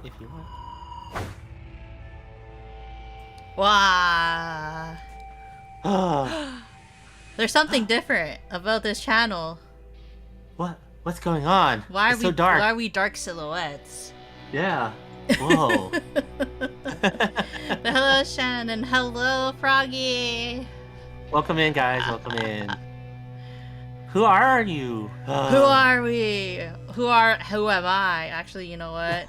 If you want. Wow. There's something different about this channel. What's going on? Why are it's so dark. Why are we dark silhouettes? Yeah. Whoa. Hello, Shannon. Hello, Froggy. Welcome in, guys. Welcome in. Who are you? Who are we? Who am I? Actually, you know what?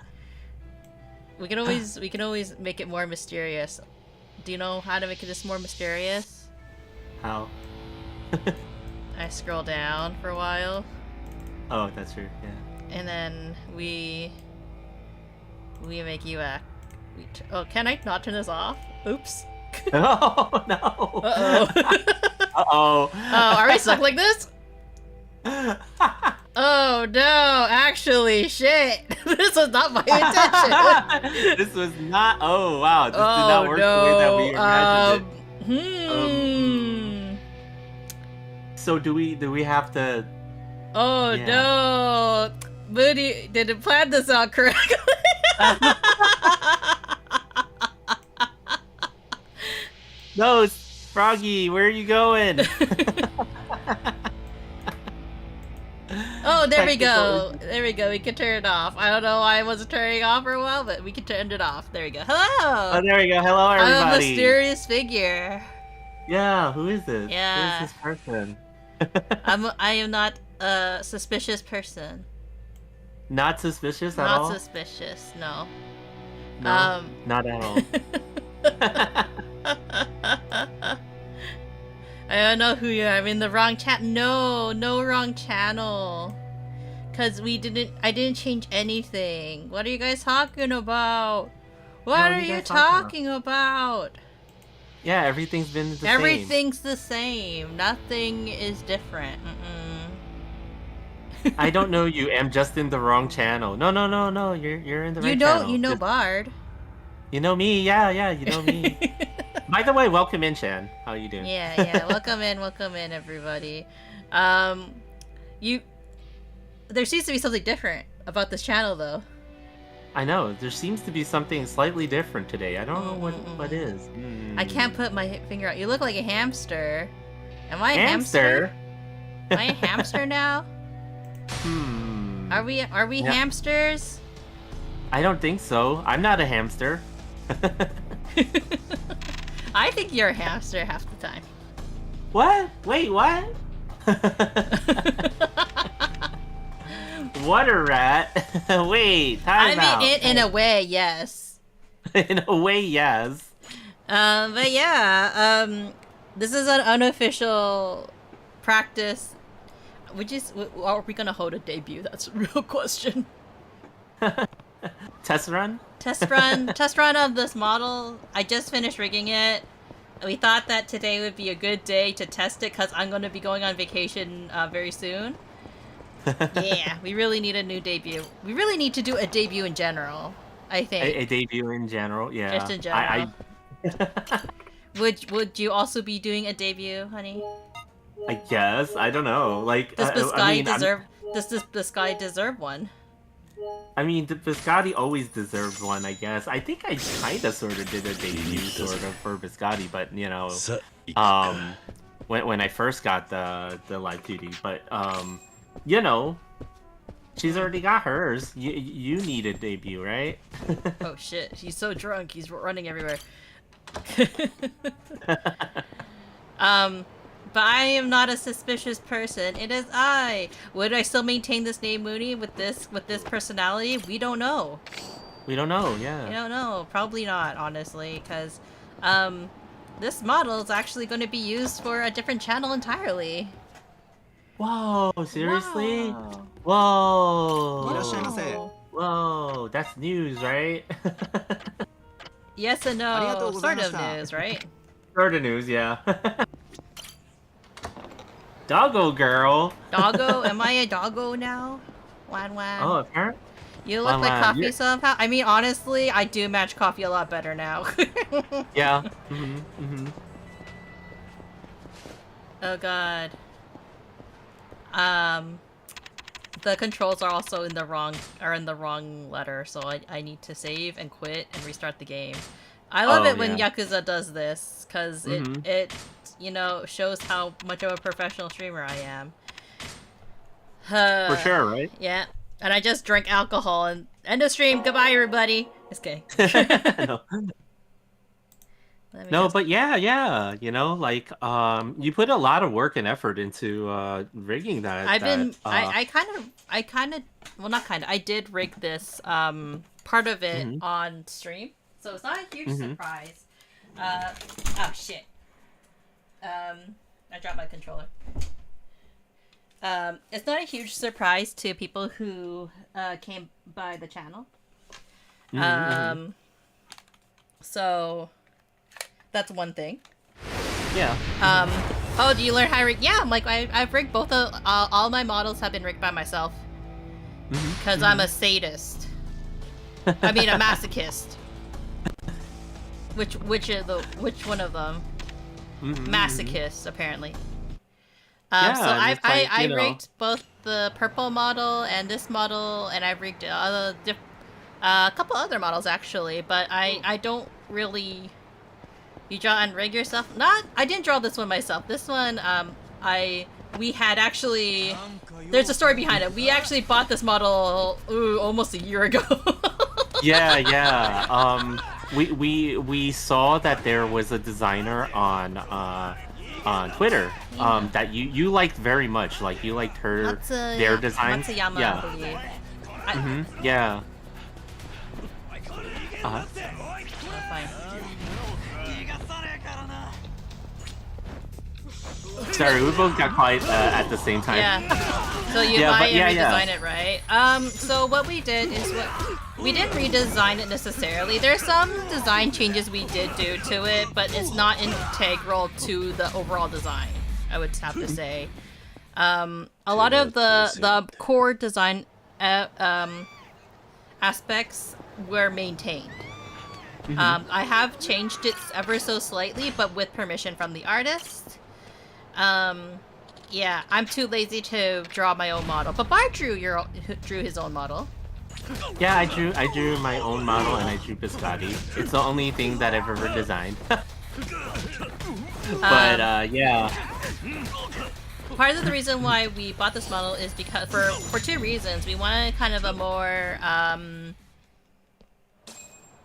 We can always make it more mysterious. Do you know how to make this more mysterious? How? I scroll down for a while. Oh, that's true. Yeah. And then we make you act. Oh, can I not turn this off? Oops. Oh no. Uh-oh. Uh-oh. Oh, are we stuck like this? Oh no, actually, shit. This was not my intention. This was not. Oh wow, this did not work the way that we imagined it. So do we have to? Oh yeah. no, Munii didn't plan this out correctly. No, Froggy, where are you going? Oh, there we go. There we go. We can turn it off. I don't know why I wasn't turning it off for a while, but we can turn it off. There we go. Hello. Oh, there we go. Hello, everybody. I'm a mysterious figure. Yeah, who is this? Yeah. Who is this person? I am not a suspicious person. Not suspicious at all? Not suspicious, no. No, not at all. I don't know who you are. I'm in the wrong chat. No wrong channel. Cause I didn't change anything. What are you guys talking about? What are you talking about? Yeah, everything's been the same. Everything's the same. Nothing is different. I don't know you. I'm just in the wrong channel. No. You're in the right channel. You know Bard. You know me. Yeah. You know me. By the way, welcome in, Shan. How are you doing? Yeah. Welcome in, everybody. There seems to be something different about this channel, though. I know. There seems to be something slightly different today. I don't know what is. I can't put my finger out. You look like a hamster. Am I a hamster? Am I a hamster now? Are we hamsters? I don't think so. I'm not a hamster. I think you're a hamster half the time. What? Wait, what? What a rat. Wait, time out. In a way, yes. In a way, yes. But yeah, this is an unofficial practice. Are we gonna hold a debut? That's a real question. Test run? Test run of this model. I just finished rigging it. We thought that today would be a good day to test it because I'm going to be going on vacation very soon. Yeah, we really need a new debut. We really need to do a debut in general, I think. A debut in general, yeah. Just in general. Would you also be doing a debut, honey? I guess. I don't know. Like, does the Sky deserve one? I mean, the Biscotti always deserves one, I guess. I think I kind of sort of did a debut sort of for Biscotti, but you know, when I first got the live duty, but you know, she's already got hers. You need a debut, right? Oh shit, he's so drunk, he's running everywhere. But I am not a suspicious person. It is I. Would I still maintain this name Munii with this personality? We don't know. We don't know, We yeah. don't know. Probably not, honestly, because this model is actually going to be used for a different channel entirely. Whoa, seriously? Wow. Whoa. Whoa, that's news, right? Yes and no. Sort of news, right? Sort of news, yeah. Doggo girl. Doggo? Am I a doggo now? Wan wan. Oh, apparently. You look like Coffee somehow. I mean, honestly, I do match Coffee a lot better now. Yeah. Oh god. The controls are also in the wrong letter, so I need to save and quit and restart the game. I love it when Yakuza does this, cause it you know shows how much of a professional streamer I am. For sure, right? Yeah. And I just drank alcohol and end of stream. Goodbye, everybody. Just kidding. No, but yeah, you know, like, you put a lot of work and effort into rigging that. I kind of, well, not kind of. I did rig this part of it on stream, so it's not a huge surprise. Oh shit. I dropped my controller. It's not a huge surprise to people who came by the channel. So that's one thing. Yeah. Oh, do you learn how to rig? Yeah, I'm like I've rigged both of all my models have been rigged by myself. Because I'm a sadist. I mean a masochist. Which one of them? Masochist, apparently. Yeah, so I rigged both the purple model and this model, and I rigged a couple other models actually, but I don't really. You draw and rig yourself? I didn't draw this one myself. This one, we had actually. There's a story behind it. We actually bought this model almost a year ago. Yeah. We saw that there was a designer on Twitter that you liked very much. Like you liked their designs. Matsuyama, yeah. I believe. Yeah. Oh, fine. Sorry, we both got quiet at the same time. Yeah. So you buy and redesign it, right? So what we did is we didn't redesign it necessarily. There's some design changes we did do to it, but it's not integral to the overall design, I would have to say. A lot of the core design aspects were maintained. I have changed it ever so slightly, but with permission from the artist. Yeah, I'm too lazy to draw my own model. But Bart drew his own model. Yeah, I drew my own model and I drew Biscotti. It's the only thing that I've ever designed. But yeah. Part of the reason why we bought this model is because for two reasons. We wanted kind of a more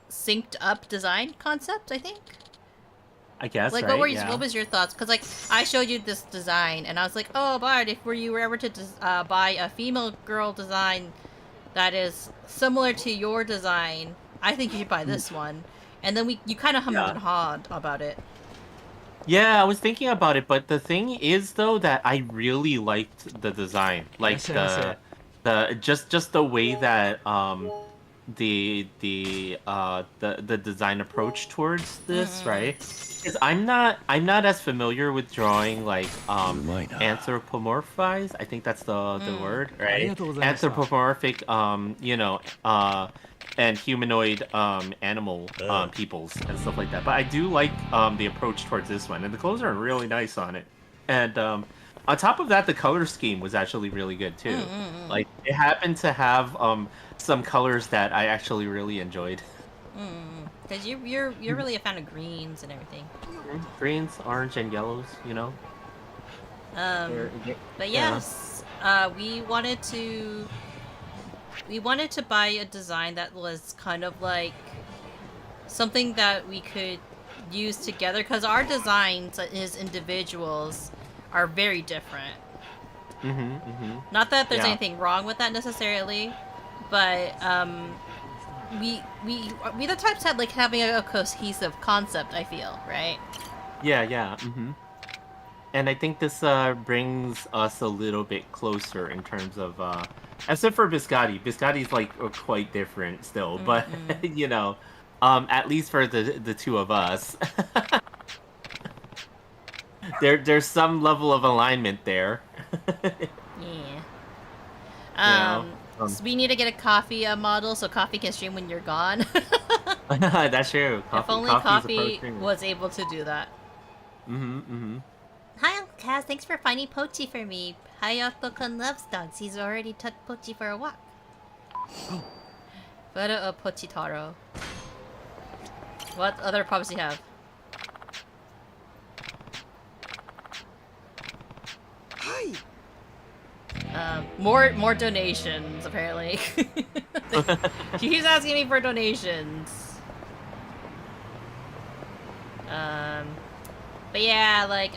synced up design concept, I think. I guess, like, right? what was your thoughts? Because, like, I showed you this design, and I was like, oh, Bart, if you were ever to buy a female girl design that is similar to your design, I think you should buy this one. And then you kind of hummed and hawed about it. Yeah, I was thinking about it, but the thing is, though, that I really liked the design. Like, just the way that, the design approach towards this, right? Because I'm not as familiar with drawing like anthropomorphized. I think that's the word, right? Anthropomorphic, you know, and humanoid animal peoples and stuff like that. But I do like the approach towards this one, and the clothes are really nice on it. And on top of that, the color scheme was actually really good too. Like it happened to have some colors that I actually really enjoyed. Because you're really a fan of greens and everything. Greens, orange, and yellows, you know. Um, but Yeah. yes, we wanted to buy a design that was kind of like something that we could use together because our designs as individuals are very different. Not that there's Yeah. anything wrong with that necessarily, but we the types that like having a cohesive concept. I feel right. Yeah, yeah. And I think this brings us a little bit closer in terms of except for Biscotti. Biscotti's like quite different still, but you know, at least for the two of us, there's some level of alignment there. Yeah. You know, So we need to get a coffee model so coffee can stream when you're gone. that's true. If only Coffee's a coffee pro was able to do that. Hi, Uncle Kaz. Thanks for finding Pochi for me. Hayato-kun loves dogs. He's already took Pochi for a walk. Photo of Pochitaro. What other props do you have? More donations, apparently. He's asking me for donations. But yeah, like,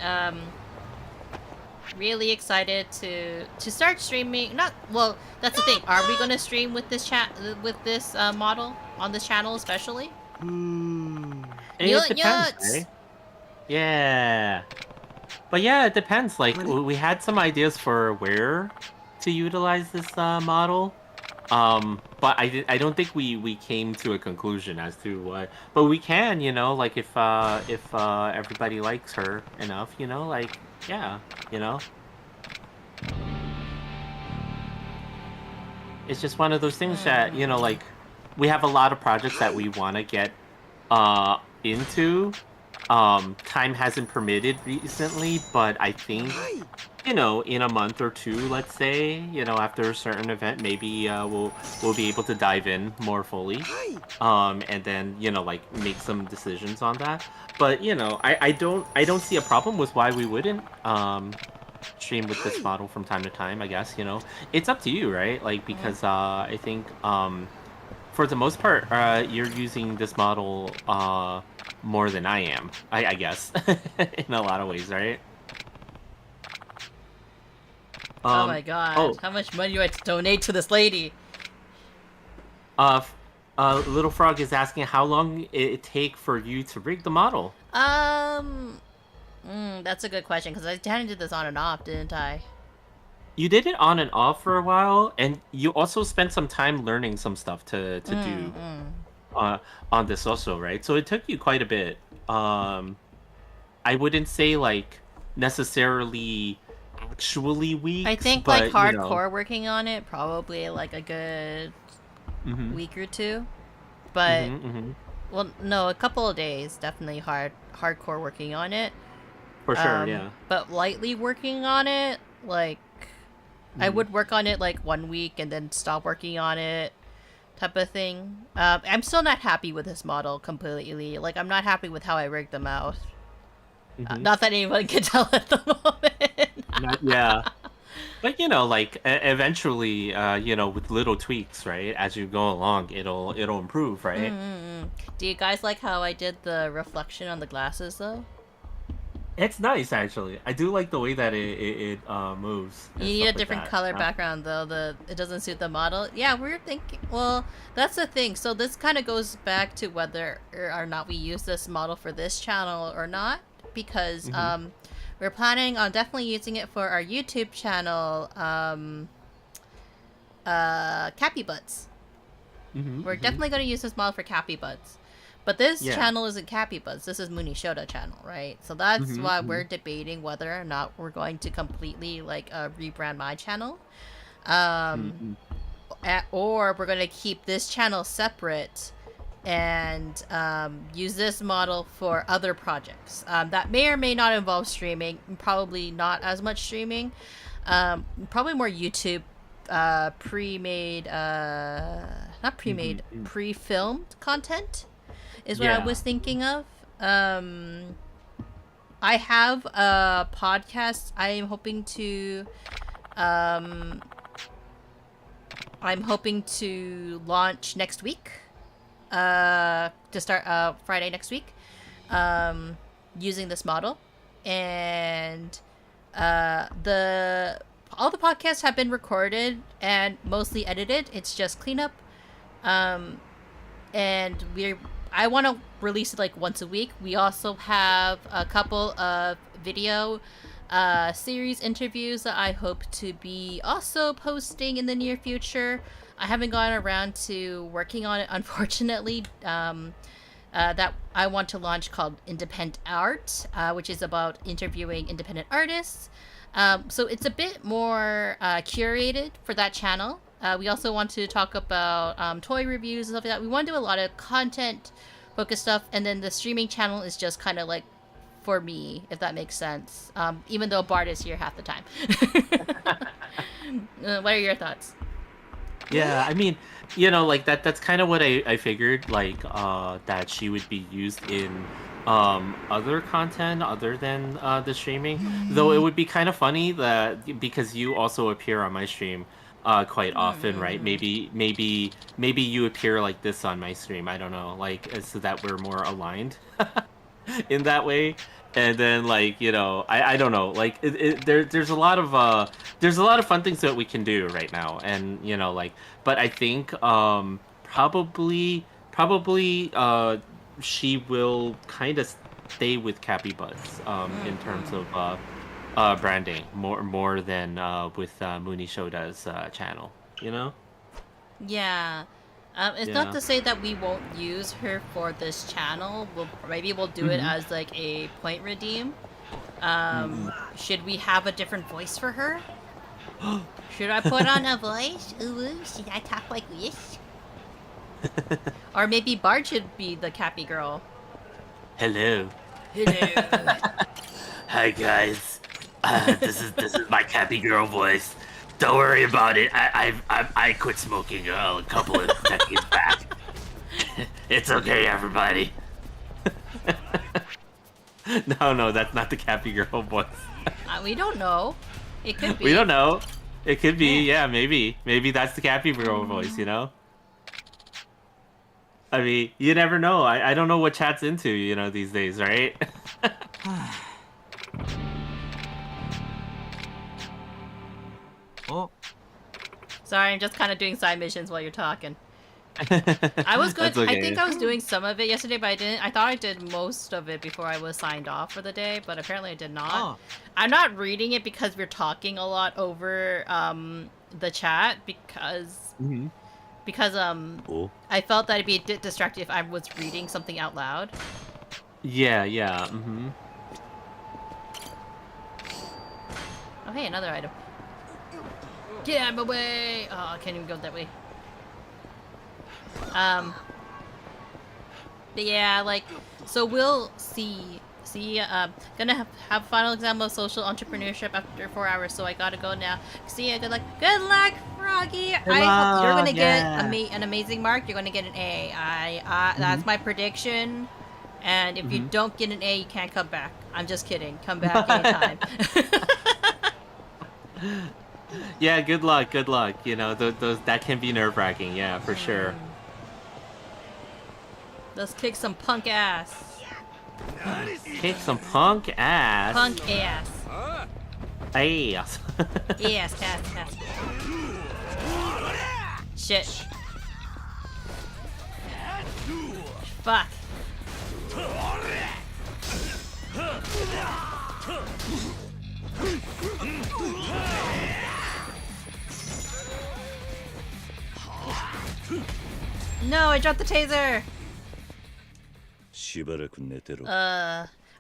really excited to start streaming. Not well. That's the thing. Are we gonna stream with this model on this channel, especially? It depends, right? Yeah. But yeah, it depends. Like, we had some ideas for where to utilize this model. But I don't think we came to a conclusion as to what. But we can, you know, like if everybody likes her enough, you know, like yeah, you know. It's just one of those things that, you know, like we have a lot of projects that we want to get into. Time hasn't permitted recently, but I think, you know, in a month or two, let's say, you know, after a certain event, maybe we'll be able to dive in more fully, and then, you know, like make some decisions on that. But you know, I don't see a problem with why we wouldn't stream with this model from time to time. I guess, you know, it's up to you, right? Like, because I think for the most part, you're using this model more than I am, I guess, in a lot of ways, right? Oh my god, how much money do I donate to this lady? Little Frog is asking how long it take for you to rig the model. That's a good question, because I kind of did this on and off, didn't I? You did it on and off for a while, and you also spent some time learning some stuff to do on this also, right? So it took you quite a bit. I wouldn't say like necessarily actually weeks. I think but, like hardcore you know, working on it, probably like a good week or two. But well, no, a couple of days, definitely hardcore working on it. For sure, yeah. But lightly working on it, like I would work on it like 1 week and then stop working on it, type of thing. I'm still not happy with this model completely. Like, I'm not happy with how I rigged them out. Not that anyone can tell at the moment. Yeah. But, you know, like, eventually, you know, with little tweaks, right, as you go along, it'll improve, right? Do you guys like how I did the reflection on the glasses, though? It's nice, actually. I do like the way that it moves. You need a different color background, though. It doesn't suit the model. Yeah, we're thinking... Well, that's the thing. So this kind of goes back to whether or not we use this model for this channel or not. Because we're planning on definitely using it for our YouTube channel, Cappy Butts. We're definitely going to use this model for Cappy Butts. But this channel isn't Cappy Butts. This is Munii Shoda channel, right? So that's why we're debating whether or not we're going to completely like rebrand my channel, or we're going to keep this channel separate and use this model for other projects that may or may not involve streaming. Probably not as much streaming. Probably more YouTube pre-made, not pre-made, pre-filmed content. Is what I was thinking of. I have a podcast I'm hoping to launch next week. To start Friday next week. Using this model. And all the podcasts have been recorded and mostly edited. It's just cleanup. And I want to release it like once a week. We also have a couple of video series interviews that I hope to be also posting in the near future. I haven't gotten around to working on it, unfortunately. That I want to launch called Independent Art, which is about interviewing independent artists. So it's a bit more curated for that channel. We also want to talk about toy reviews and stuff like that. We want to do a lot of content-focused stuff, and then the streaming channel is just kind of like for me, if that makes sense. Even though Bart is here half the time. What are your thoughts? Yeah, I mean, like that's kind of what I figured, like that she would be used in other content other than the streaming. Though it would be kind of funny that because you also appear on my stream quite often, right? Maybe you appear like this on my stream. I don't know, like so that we're more aligned in that way. And then like I don't know, like there's a lot of fun things that we can do right now, and like, but I think probably she will kind of stay with Cappy Buzz in terms of branding more than with Munii Shoda's channel, Yeah. It's not to say that we won't use her for this channel. Maybe we'll do it as like a point redeem. Should we have a different voice for her? Should I put on a voice? Ooh, should I talk like this? Or maybe Bart should be the Cappy girl. Hello. Hello. Hi guys. This is my Cappy girl voice. Don't worry about it. I quit smoking a couple of decades back. It's okay, everybody. No, that's not the Cappy girl voice. We don't know. It could be. We don't know. It could be. Yeah, maybe that's the Cappy girl voice. I mean, you never know. I don't know what chat's into, these days, right? Oh. Sorry, I'm just kind of doing side missions while you're talking. I was good. Okay. I think I was doing some of it yesterday, but I didn't. I thought I did most of it before I was signed off for the day, but apparently I did not. Oh. I'm not reading it because we're talking a lot over the chat because Cool. I felt that it'd be a bit distracting if I was reading something out loud. Yeah. Oh, hey, another item. Get out of my way! Oh, I can't even go that way. But yeah, like, so we'll see. Gonna have final exam of social entrepreneurship after 4 hours, so I gotta go now. See ya, good luck. Good luck, Froggy! I hope you're gonna get an amazing mark. You're gonna get an A. That's my prediction. And if you don't get an A, you can't come back. I'm just kidding. Come back anytime. Yeah, good luck. Those that can be nerve-wracking. Yeah, for sure. Let's kick some punk ass. Kick some punk ass. Punk ass. Ass. Yes, ass. Shit. Fuck. No, I dropped the taser!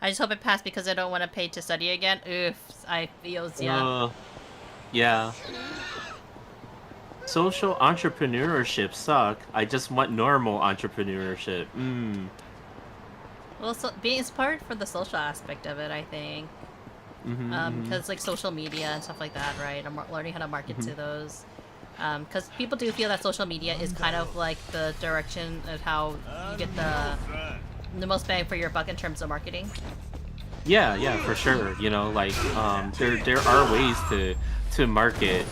I just hope it passed because I don't want to pay to study again. Oof, I feels yeah. Yeah. Social entrepreneurship suck. I just want normal entrepreneurship. Well, so, it's part for the social aspect of it, I think. Because like social media and stuff like that, right? I'm learning how to market to those. Because people do feel that social media is kind of like the direction of how you get the most bang for your buck in terms of marketing. Yeah, for sure. You know, like there are ways to market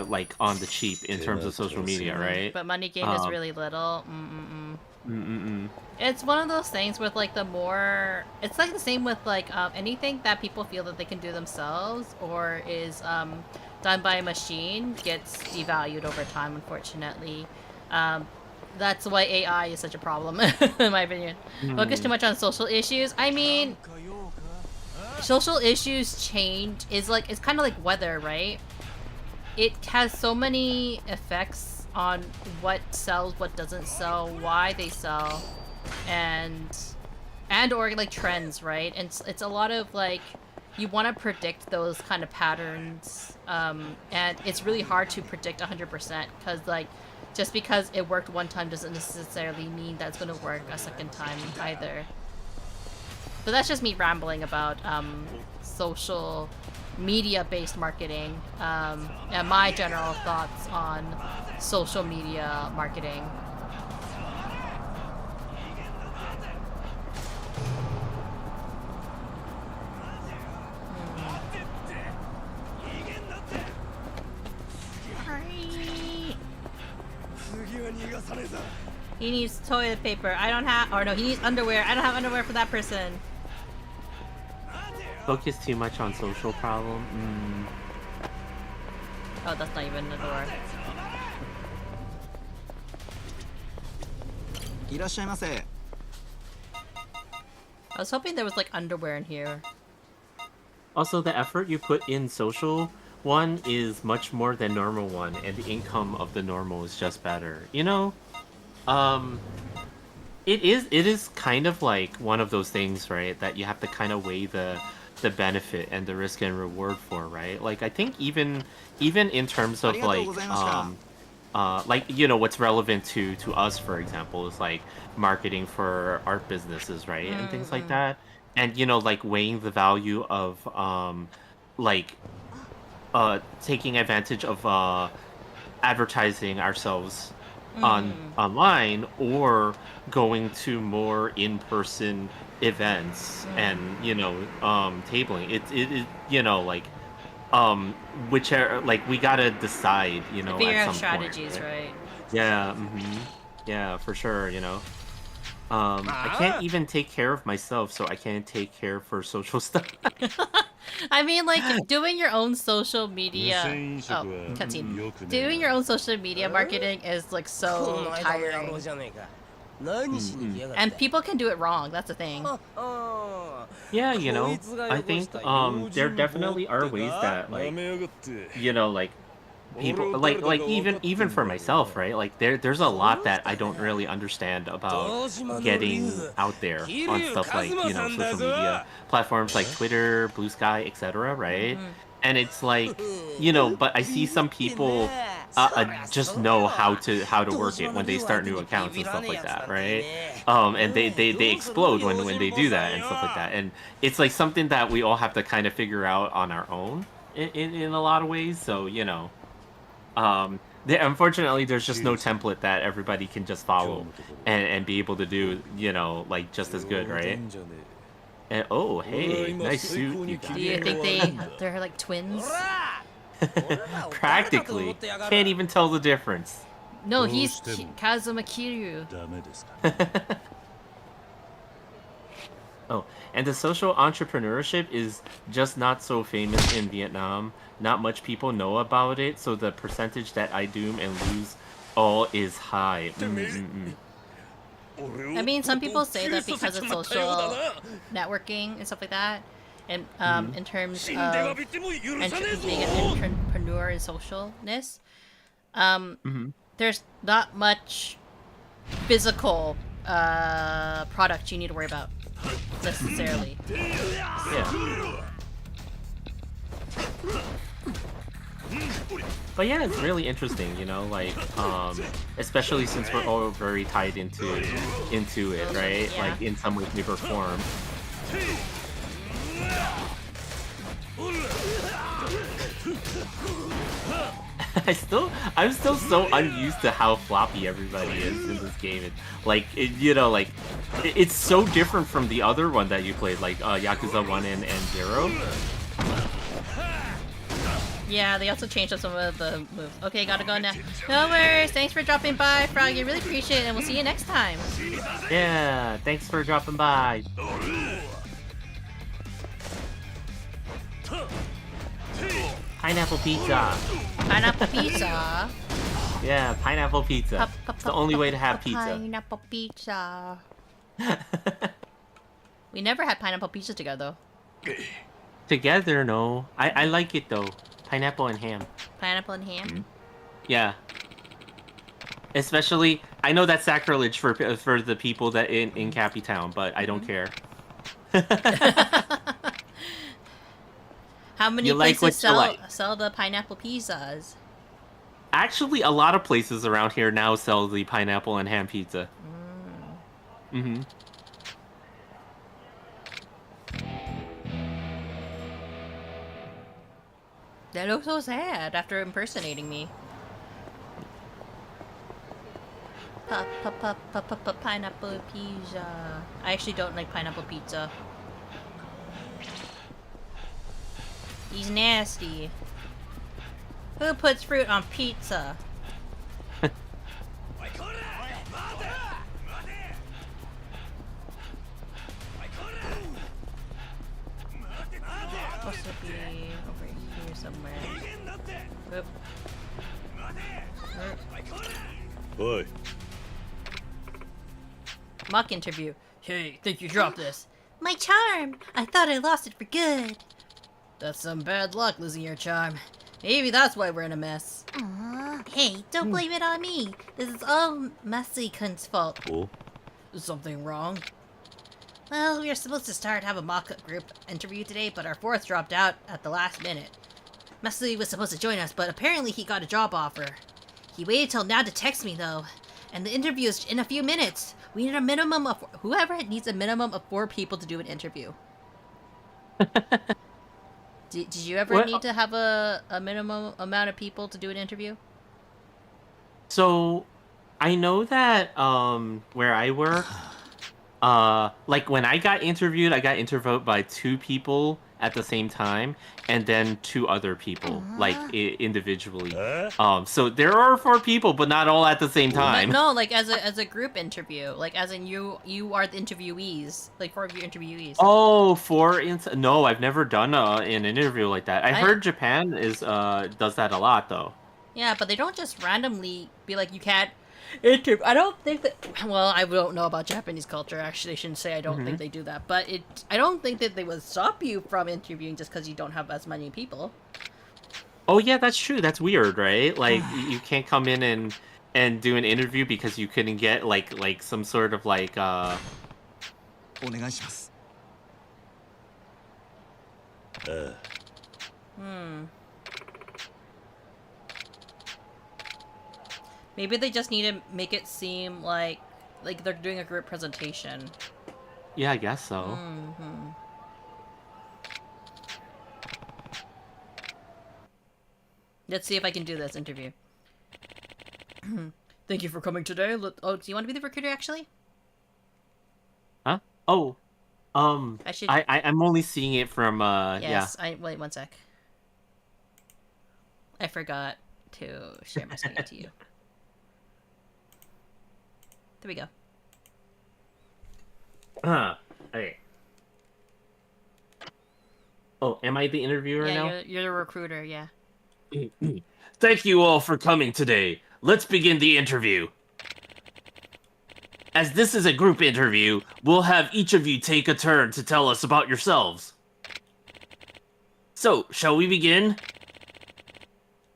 like on the cheap in terms of social media, right? But money gained is Um, really little. Mm-mm-mm. mm-mm-mm. It's one of those things with like the more it's like the same with like anything that people feel that they can do themselves or is done by a machine gets devalued over time, unfortunately. Um, that's why AI is such a problem, in my opinion. Focus too much on social issues. I mean, social issues change is like it's kind of like weather, right? It has so many effects on what sells, what doesn't sell, why they sell, and or like trends, right? And it's a lot of like you want to predict those kind of patterns, and it's really hard to predict 100% because like just because it worked one time doesn't necessarily mean that it's going to work a second time either. But that's just me rambling about social media-based marketing and my general thoughts on social media marketing. He needs toilet paper. I don't have, or no, he needs underwear. I don't have underwear for that person. Focus too much on social problem. Oh, that's not even the door. I was hoping there was like underwear in here. Also, the effort you put in social one is much more than normal one, and the income of the normal is just better. You know, it is kind of like one of those things, right? That you have to kind of weigh the benefit and the risk and reward for, right? Like I think even in terms of like you know what's relevant to us, for example, is like marketing for art businesses, right? And things like that. And you know, like weighing the value of like taking advantage of advertising ourselves online or going to more in-person events and you know tabling it you know like whichever, like we gotta decide, you know, figure at out some strategies, point, right? Yeah, yeah, for sure, you know. I can't even take care of myself, so I can't take care for social stuff. I mean, like doing your own social media. Oh, cutscene. Doing your own social media marketing is like so tiring. And people can do it wrong. That's the thing. Yeah, you know, I think there definitely are ways that like you know like people like even for myself, right? Like there's a lot that I don't really understand about getting out there on stuff like, you know, social media platforms like Twitter, Blue Sky, etc., right? And it's like, you know, but I see some people just know how to work it when they start new accounts and stuff like that, right? And they explode when they do that and stuff like that. And it's like something that we all have to kind of figure out on our own in a lot of ways. So, you know, unfortunately, there's just no template that everybody can just follow and be able to do, you know, like just as good, right? And oh, hey, nice suit you got. Do you think they're like twins? Practically. Can't even tell the difference. No, he's Kazuma Kiryu. Oh, and the social entrepreneurship is just not so famous in Vietnam. Not much people know about it, so the percentage that I doom and lose all is high. I mean, some people say that because of social networking and stuff like that, and in terms of being an entrepreneur and socialness, there's not much physical product you need to worry about necessarily. Yeah. But yeah, it's really interesting, you know, like especially since we're all very tied into it, right? Yeah. Like in some way, shape, or form. I'm still so unused to how floppy everybody is in this game. Like, it's so different from the other one that you played, like Yakuza 1 and 0. Yeah, they also changed up some of the moves. Okay, gotta go now. No worries. Thanks for dropping by, Froggy. Really appreciate it, and we'll see you next time. Yeah, thanks for dropping by. Pineapple pizza. Pineapple pizza. Yeah, pineapple pizza. It's the only way to have pizza. Pineapple pizza. We never had pineapple pizza together, though. Together, no. I like it though. Pineapple and ham. Pineapple and ham? Yeah. Especially, I know that's sacrilege for the people that in Cappy Town, but I don't care. How many places sell the pineapple pizzas? Actually, a lot of places around here now sell the pineapple and ham pizza. Mm-hmm. They look so sad after impersonating me. Pineapple pizza. I actually don't like pineapple pizza. He's nasty. Who puts fruit on pizza? Supposed to be over here somewhere. Oop. Boy. Mock interview. Hey, think you dropped this? My charm! I thought I lost it for good. That's some bad luck losing your charm. Maybe that's why we're in a mess. Aww. Hey, don't blame it on me. This is all Messy-kun's fault. Oh. Is something wrong? Well, we were supposed to have a mock-up group interview today, but our fourth dropped out at the last minute. Messy was supposed to join us, but apparently he got a job offer. He waited till now to text me, though. And the interview is in a few minutes. We need a minimum of... Whoever needs a minimum of 4 people to do an interview. Did you ever need to have a minimum amount of people to do an interview? So, I know that where I work, like when I got interviewed by 2 people at the same time, and then 2 other people, like individually. So there are 4 people, but not all at the same time. But no, like as a group interview, like as in you are the interviewees, like 4 of you interviewees. Oh, no, I've never done an interview like that. I heard Japan does that a lot though. Yeah, but they don't just randomly be like, you can't interview. I don't think that. Well, I don't know about Japanese culture. Actually, I shouldn't say I don't think they do that. But I don't think that they would stop you from interviewing just because you don't have as many people. Oh yeah, that's true. That's weird, right? Like you can't come in and do an interview because you couldn't get like some sort of like Maybe they just need to make it seem like they're doing a group presentation. Yeah, I guess so. Let's see if I can do this interview. Thank you for coming today. Oh, do you want to be the recruiter actually? Huh? Oh, I'm only seeing it from yes. Yeah. Wait 1 sec. I forgot to share my screen to you. There we go. Okay. Oh, am I the interviewer now? Yeah, you're the recruiter, yeah. Thank you all for coming today. Let's begin the interview. As this is a group interview, we'll have each of you take a turn to tell us about yourselves. So, shall we begin?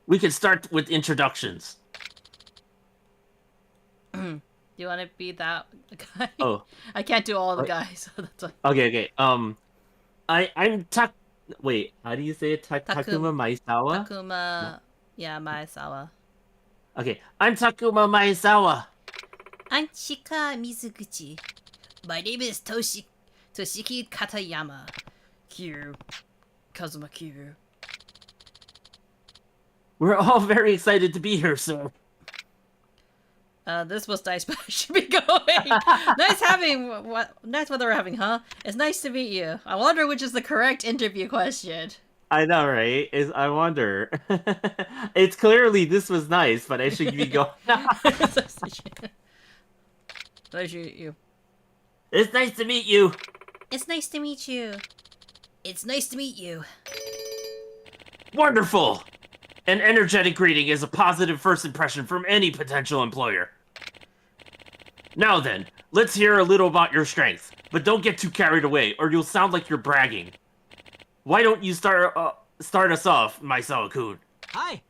We can start with introductions. Do you want to be that guy? Oh. I can't do all the guys. So that's Okay. I'm Wait, how do you say it? Takuma Maezawa? Takuma... Yeah, Maezawa. Okay, I'm Takuma Maezawa. I'm Chika Mizuguchi. My name is Toshiki Katayama. Kiryu. Kazuma Kiryu. We're all very excited to be here, sir. This was nice, but I should be going. Nice weather we're having, huh? It's nice to meet you. I wonder which is the correct interview question. I know, right? I wonder. It's clearly this was nice, but I should be going. Nice to meet you. It's nice to meet you. It's nice to meet you. It's nice to meet you. Wonderful. An energetic greeting is a positive first impression from any potential employer. Now then, let's hear a little about your strengths, but don't get too carried away, or you'll sound like you're bragging. Why don't you start us off, Maisawa-kun? Hi.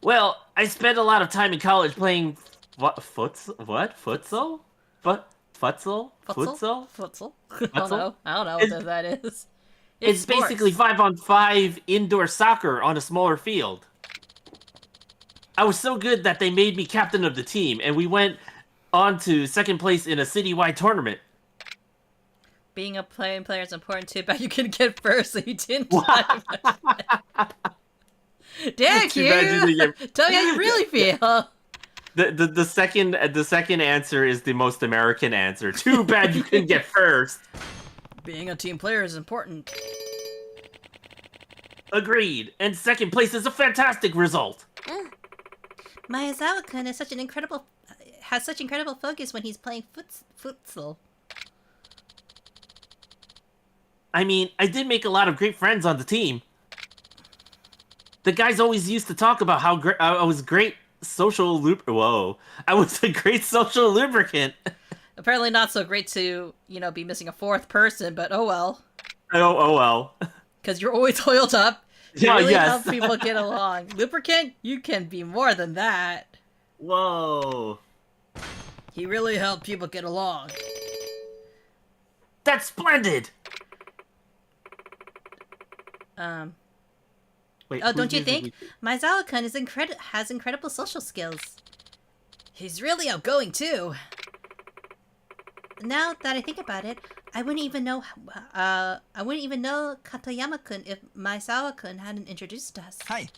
Well, I spent a lot of time in college playing futsal? Futsal? Futsal? I don't know what that is. It's basically 5-on-5 indoor soccer on a smaller field. I was so good that they made me captain of the team, and we went on to second place in a citywide tournament. Being a playing player is important too, but you can get first, so you didn't. Damn you! Tell me how you really feel. The second answer is the most American answer. Too bad you couldn't get first. Being a team player is important. Agreed. And second place is a fantastic result. Maezawa-kun has such incredible focus when he's playing futsal. I mean, I did make a lot of great friends on the team. The guys always used to talk about how I was great social I was a great social lubricant. Apparently not so great to, be missing a fourth person, but oh well. Oh well. Because you're always oiled up. You really yes. help people get along. Lubricant, you can be more than that. Whoa. He really helped people get along. That's splendid! Wait, don't you think? Maezawa-kun has incredible social skills. He's really outgoing, too. Now that I think about it, I wouldn't even know Katoyama-kun if Maezawa-kun hadn't introduced us. Hi.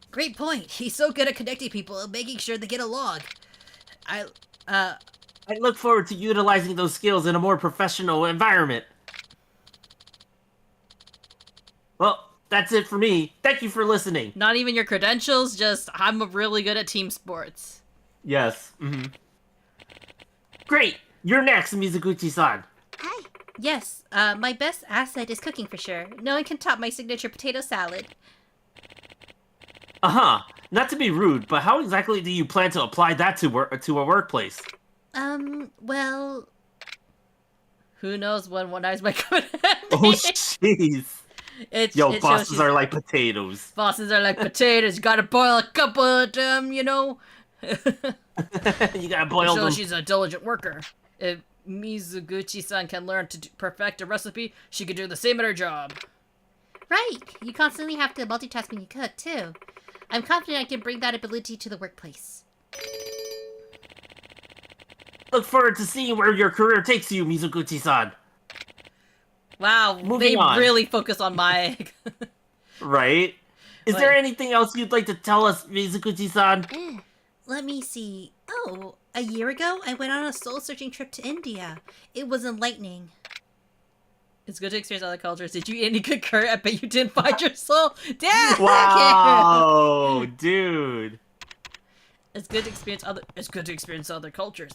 Great point. He's so good at connecting people and making sure they get along. I look forward to utilizing those skills in a more professional environment. Well, that's it for me. Thank you for listening. Not even your credentials, just I'm really good at team sports. Yes. Mm-hmm. Great. You're next, Mizuguchi-san. Hi. Yes, my best asset is cooking for sure. No one can top my signature potato salad. Uh-huh. Not to be rude, but how exactly do you plan to apply that to a workplace? Well... Who knows when one eye's might come in handy. Oh, jeez. Bosses are like potatoes. Bosses are like potatoes. You gotta boil a couple of them, You gotta boil them. She's a diligent worker. If Mizuguchi-san can learn to perfect a recipe, she could do the same at her job. Right. You constantly have to multitask when you cook, too. I'm confident I can bring that ability to the workplace. Look forward to seeing where your career takes you, Mizuguchi-san. Wow, they really focus on my... Right? Is there anything else you'd like to tell us, Mizuguchi-san? Let me see. Oh, a year ago, I went on a soul-searching trip to India. It was enlightening. It's good to experience other cultures. Did you eat any good curry? I bet you didn't find your soul. Damn! Wow, dude. It's good to experience other cultures.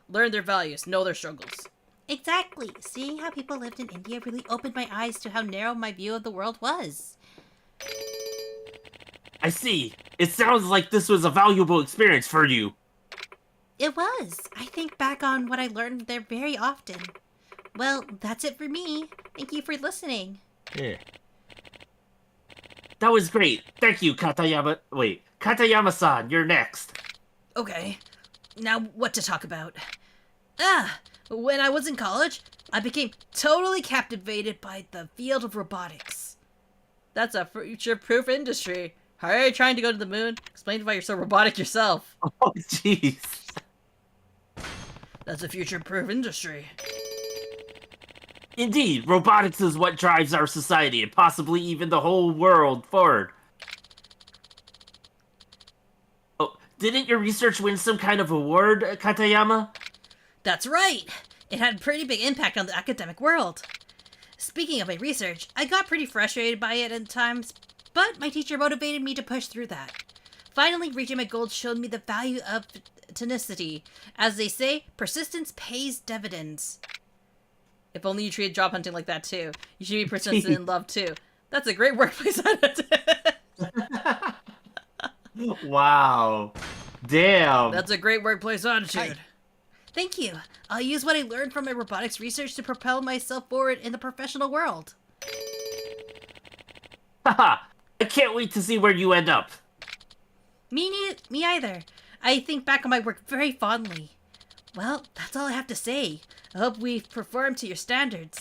Learn their values, know their struggles. Exactly. Seeing how people lived in India really opened my eyes to how narrow my view of the world was. I see. It sounds like this was a valuable experience for you. It was. I think back on what I learned there very often. Well, that's it for me. Thank you for listening. Yeah. That was great. Thank you, Katayama. Wait, Katayama-san, you're next. Okay. Now, what to talk about? When I was in college, I became totally captivated by the field of robotics. That's a future-proof industry. How are you trying to go to the moon? Explain why you're so robotic yourself. Oh, jeez. That's a future-proof industry. Indeed, robotics is what drives our society and possibly even the whole world forward. Didn't your research win some kind of award, Katayama? That's right! It had a pretty big impact on the academic world. Speaking of my research, I got pretty frustrated by it at times, but my teacher motivated me to push through that. Finally, reaching my goal showed me the value of tenacity. As they say, persistence pays dividends. If only you treated job hunting like that too. You should be persistent in love too. That's a great workplace attitude. Wow. Damn. That's a great workplace attitude. Thank you. I'll use what I learned from my robotics research to propel myself forward in the professional world. Haha! I can't wait to see where you end up. Me either. I think back on my work very fondly. Well, that's all I have to say. I hope we've performed to your standards.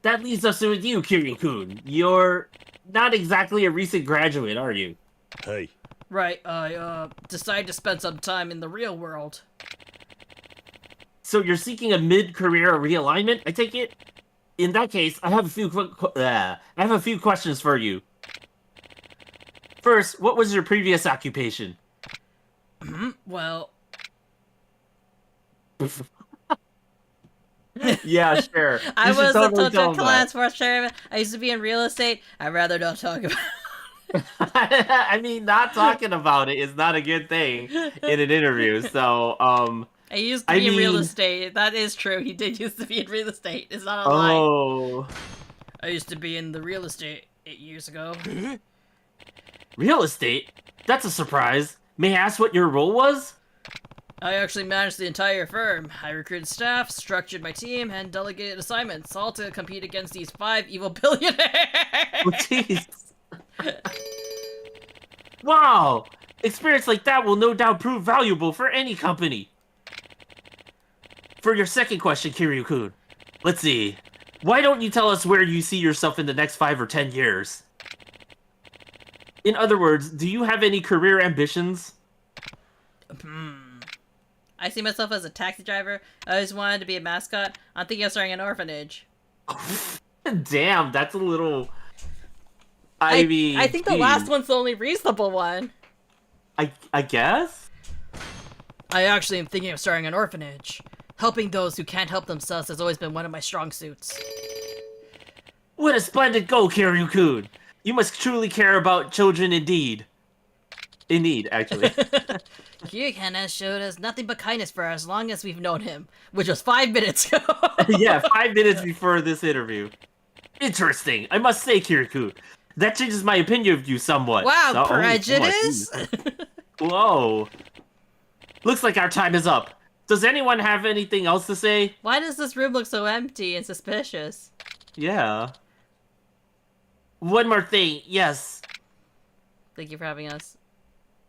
That leaves us with you, Kiryu-kun. You're not exactly a recent graduate, are you? Hey. Right, I, decided to spend some time in the real world. So you're seeking a mid-career realignment, I take it? In that case, I have a few questions for you. First, what was your previous occupation? Well... Yeah, sure. I You should was totally a tell total them class force chairman. I used to be in real estate. I'd rather not talk about it. I mean, not talking about it is not a good thing in an interview. So, I used to be in real estate. That is true. He did used to be in real estate. It's not a lie. oh, I used to be in the real estate 8 years ago. Real estate? That's a surprise. May I ask what your role was? I actually managed the entire firm. I recruited staff, structured my team, and delegated assignments, all to compete against these 5 evil billionaires. oh, jeez. Wow! Experience like that will no doubt prove valuable for any company. For your second question, Kiryu-kun, let's see. Why don't you tell us where you see yourself in the next 5 or 10 years? In other words, do you have any career ambitions? I see myself as a taxi driver. I always wanted to be a mascot. I'm thinking of starting an orphanage. Damn, that's a little. I mean, I think the last one's the only reasonable one. I guess. I actually am thinking of starting an orphanage. Helping those who can't help themselves has always been one of my strong suits. What a splendid goal, Kiryu-kun! You must truly care about children indeed. Indeed, actually. Kiryu-kun has showed us nothing but kindness for as long as we've known him, which was 5 minutes ago. Yeah, 5 minutes before this interview. Interesting, I must say, Kiryu-kun. That changes my opinion of you somewhat. Wow, So- prejudice? Whoa. Looks like our time is up. Does anyone have anything else to say? Why does this room look so empty and suspicious? Yeah. One more thing, yes. Thank you for having us.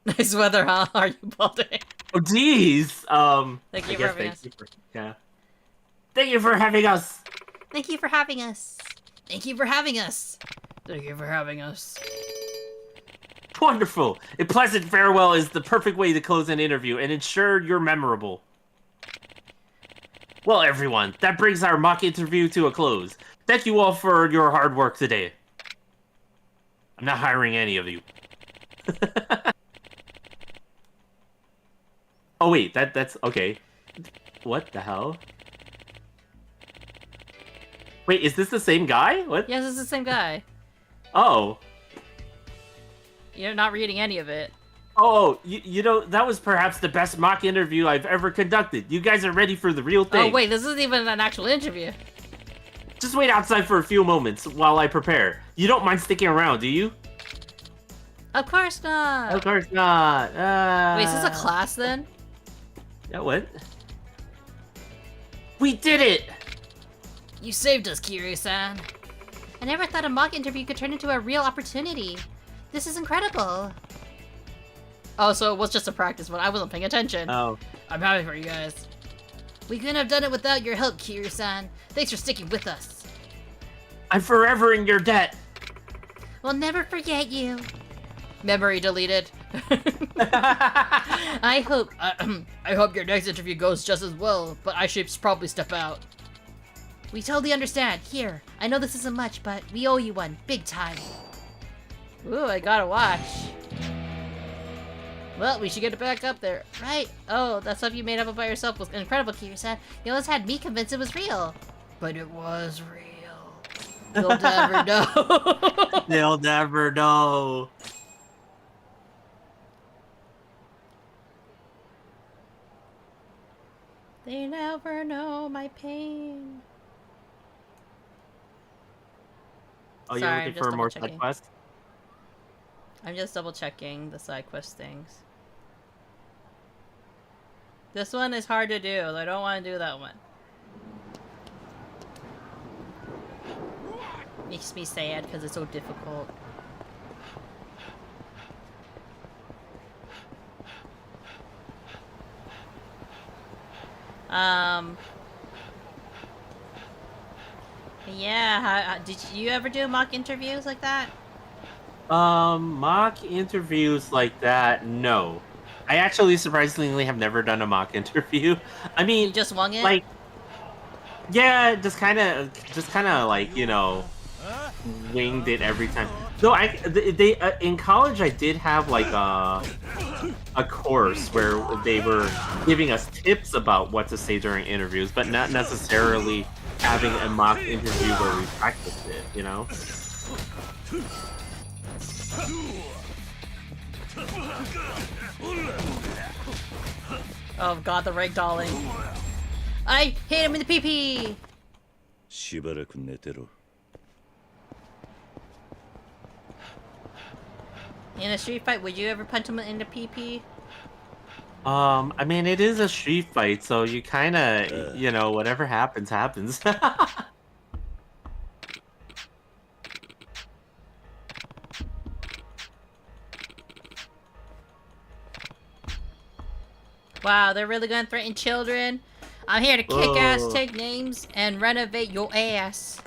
Nice weather, huh? Are you balding? Oh, jeez. Thank you I for guess having us. thank you for, yeah. Thank you for having us. Thank you for having us. Thank you for having us. Thank you for having us. Wonderful. A pleasant farewell is the perfect way to close an interview and ensure you're memorable. Well, everyone, that brings our mock interview to a close. Thank you all for your hard work today. I'm not hiring any of you. Oh wait, that's okay. What the hell? Wait, is this the same guy? What? Yes, it's the same guy. Oh. You're not reading any of it. Oh, you know, that was perhaps the best mock interview I've ever conducted. You guys are ready for the real thing. Oh wait, this isn't even an actual interview. Just wait outside for a few moments while I prepare. You don't mind sticking around, do you? Of course not. Of course not. Wait, is this a class then? Yeah, what? We did it! You saved us, Kiryu-san. I never thought a mock interview could turn into a real opportunity. This is incredible. Oh, so it was just a practice one. I wasn't paying attention. Oh. I'm happy for you guys. We couldn't have done it without your help, Kiryu-san. Thanks for sticking with us. I'm forever in your debt. We'll never forget you. Memory deleted. I hope your next interview goes just as well, but I should probably step out. We totally understand. Here, I know this isn't much, but we owe you one, big time. Ooh, I got a watch. Well, we should get it back up there. Right. Oh, that stuff you made up by yourself was incredible, Kiryu-san. You almost had me convinced it was real. But it was real. They'll never know. They'll never know. They never know my pain. Oh, Sorry, you're looking for more side quests? I'm just double checking the side quest things. This one is hard to do. I don't want to do that one. Makes me sad because it's so difficult. Yeah, did you ever do mock interviews like that? Mock interviews like that, no. I actually surprisingly have never done a mock interview. I mean, You just wung it? like, yeah, just kind of like, you know, winged it every time. No, they in college I did have like a course where they were giving us tips about what to say during interviews, but not necessarily having a mock interview where we practiced it, you know? Oh god, the ragdolling. I hit him in the PP! しばらく寝てろ In a street fight, would you ever punch him in the PP? I mean, it is a street fight, so you kind of, you know, whatever happens, happens. Wow, they're really gonna threaten children? I'm here to kick ass, take names, and renovate your ass.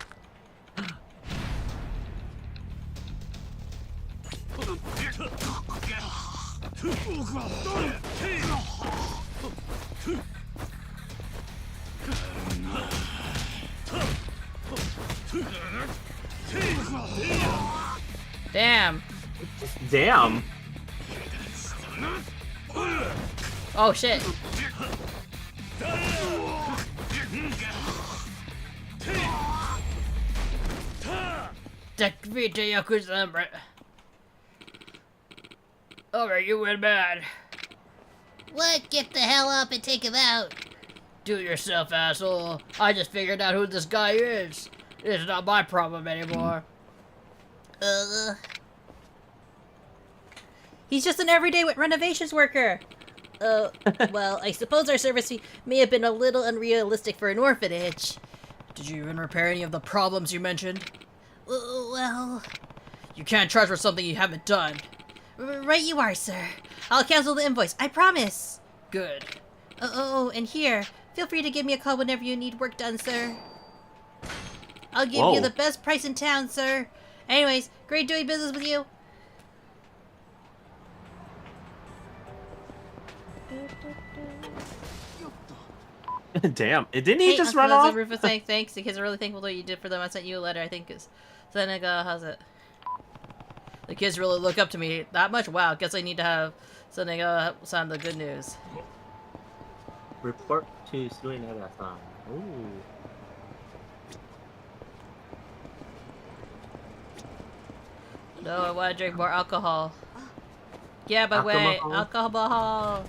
Damn. Damn. Oh shit. Defeat the Yakuza. Alright, you win bad. What? Get the hell up and take him out. Do it yourself, asshole. I just figured out who this guy is. It's not my problem anymore. He's just an everyday renovations worker. Well, I suppose our service fee may have been a little unrealistic for an orphanage. Did you even repair any of the problems you mentioned? Well... You can't charge for something you haven't done. Right you are, sir. I'll cancel the invoice, I promise. Good. Oh, and here, feel free to give me a call whenever you need work done, sir. I'll give you the best price in town, sir. Anyways, great doing business with you. Damn. Didn't he just run off? Rufus saying thanks. The kids are really thankful for what you did for them. I sent you a letter, I think is Seneca has it. The kids really look up to me that much? Wow, guess I need to have Seneca sound the good news. Report to Suinada-san. Ooh. No, I want to drink more alcohol. Get away! Alcohol!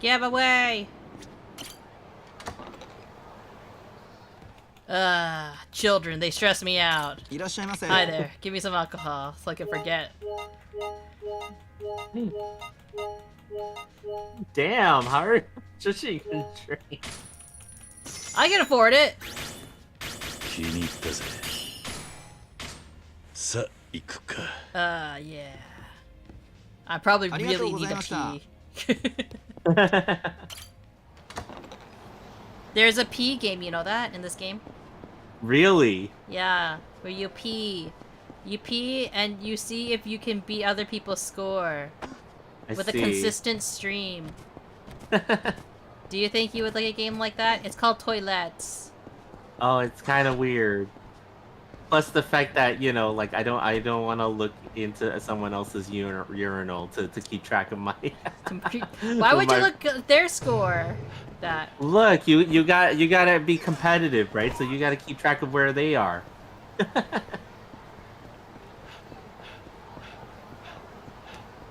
Get away! Children, they stress me out. Hi there, give me some alcohol so I can forget. Damn, how are you even drink? I can afford it! 気に入ったぜさあ行くか Yeah. I probably really need a pee. There's a pee game, you know that, in this game? Really? Yeah, where you pee. You pee and you see if you can beat other people's score. With a consistent stream. Do you think you would like a game like that? It's called Toilets. Oh, it's kind of weird. Plus the fact that, you know, like I don't want to look into someone else's urinal to keep track of my. Why would you my- look at their score? That. Look, you gotta be competitive, right? So you gotta keep track of where they are.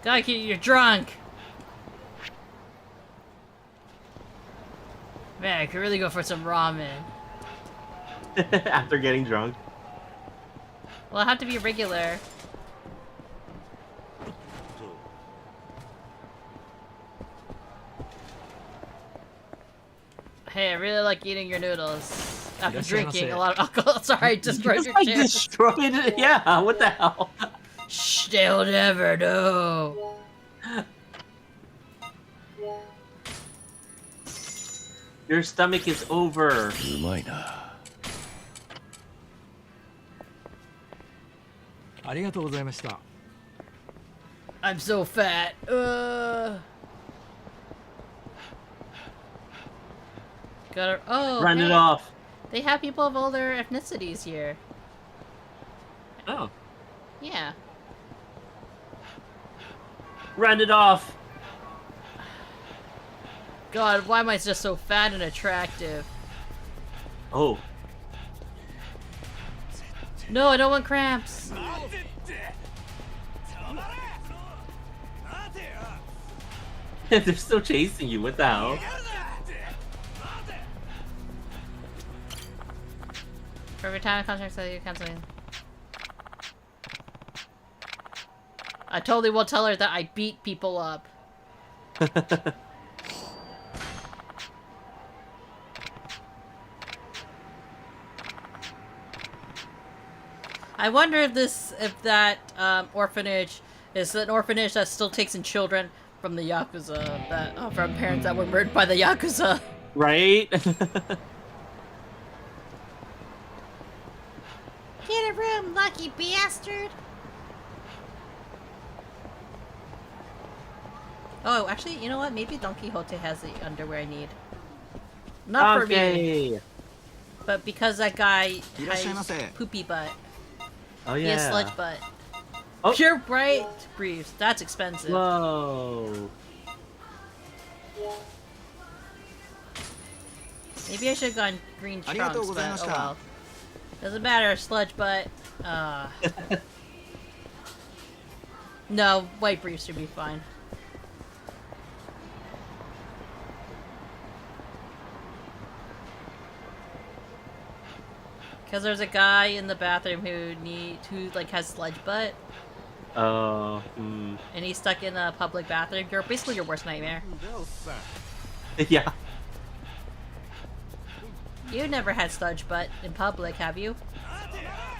God, you're drunk. Man, I could really go for some ramen. After getting drunk. Well, it'll have to be regular. Hey, I really like eating your noodles. After drinking a lot of alcohol. Sorry, I destroyed your chair. Destroyed it? Yeah, what the hell? Shh, they'll never know. Your stomach is over. うまいな。ありがとうございました。 I'm so fat. Gotta. Oh. Run it hey, off. They have people of all their ethnicities here. Oh. Yeah. Run it off. God, why am I just so fat and attractive? Oh. No, I don't want cramps. They're still chasing you. What the hell? For retirement contracts that you're canceling. I totally will tell her that I beat people up. I wonder if that orphanage is an orphanage that still takes in children from the Yakuza, that from parents that were murdered by the Yakuza. Right? Get a room, lucky bastard! Oh, actually, you know what? Maybe Don Quixote has the underwear I need. Not for me, Okay. but because that guy いらっしゃいま has せ。 poopy butt. Oh He has yeah. sludge butt. Oh. Pure bright briefs. That's expensive. Whoa. Maybe I should have gone green ありがとう trunks, ございま but し oh た。 well. Doesn't matter, sludge butt. No, white briefs should be fine. Because there's a guy in the bathroom who like has sludge butt, Oh. and he's stuck in a public bathroom. You're basically your worst nightmare. Yeah. You never had sludge butt in public, have you?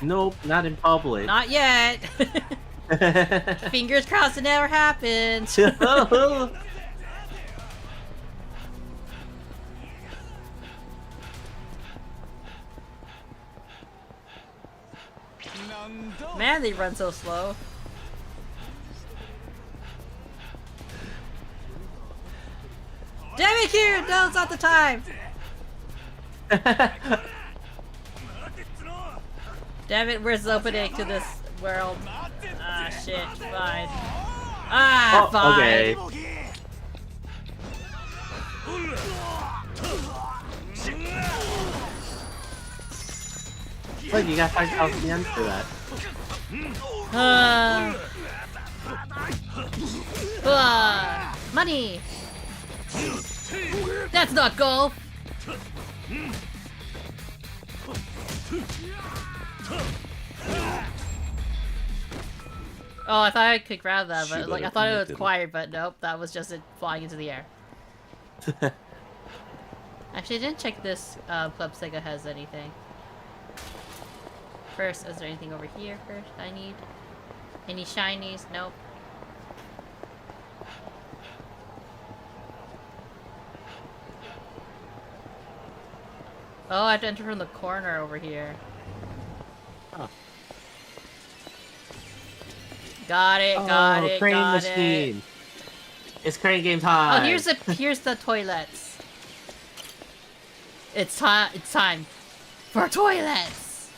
Nope, not in public. Not yet. Fingers crossed it never happens. Man, they run so slow. Damn it, Q! No, it's not the time! Damn it, where's the opening to this world? Ah, shit, fine. Ah, Oh, fine! okay. Look, you got 5,000 yen for that. Money! That's not golf! Oh, I thought I could grab that, but like I thought it was quiet, but nope, that was just it flying into the air. Actually, I didn't check this Club Sega has anything. First, is there anything over here first I need? Any shinies? Nope. Oh, I have to enter from the corner over here. Oh. Got it, got it, crane got machine. it. It's crane game time. Oh, here's the toilets. It's time for toilets.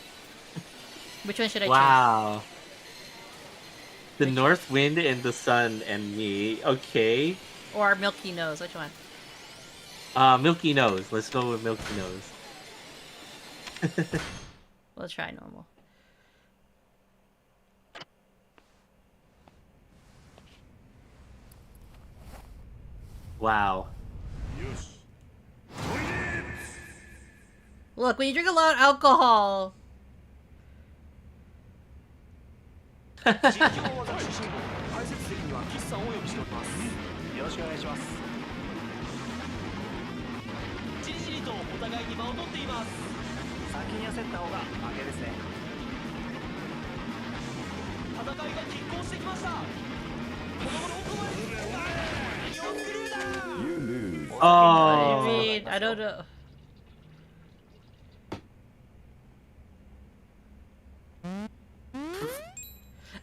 Which one should I choose? Wow. The North Wind and the Sun and me. Okay. Or Milky Nose? Which one? Milky Nose. Let's go with Milky Nose. We'll try normal. Wow. Look, when you drink a lot of alcohol. Oh. I mean, I don't know.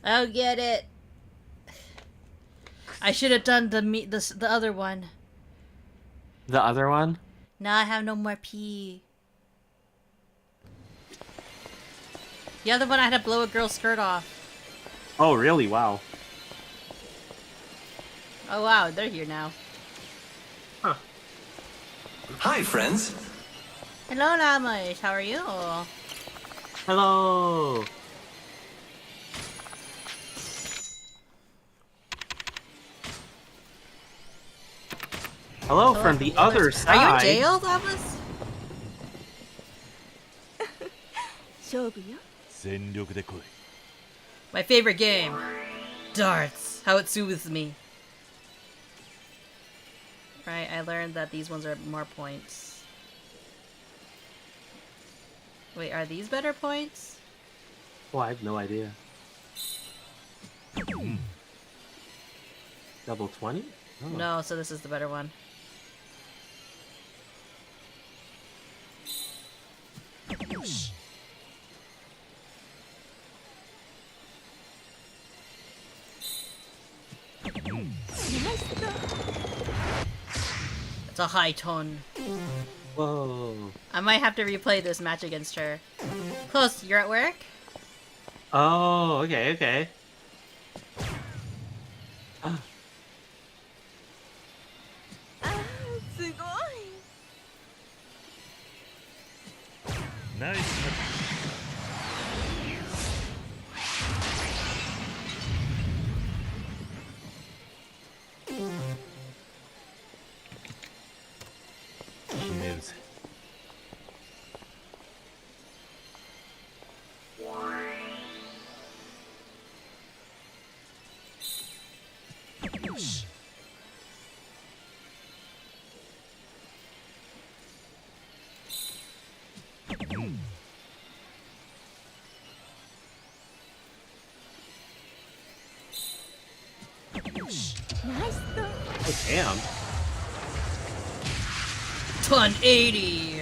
I don't get it. I should have done the other one. The other one? Now I have no more pee. The other one I had to blow a girl's skirt off. Oh, really? Wow. Oh wow, they're here now. Huh. Hi, friends. Hello, Lamosh. How are you? Hello. Hello from the other side. Are you jailed, Lamosh? 勝負よ。全力で来い。 My favorite game. Darts. How it soothes me. Right, I learned that these ones are more points. Wait, are these better points? Oh, I have no idea. Double 20? Oh. No, so this is the better one. It's a high tone. Whoa. I might have to replay this match against her. Close, you're at work? Oh, okay, okay. Ah. すごい。ナイス。 決めるぜ。 ナイスと。 Oh, damn. Ton 80!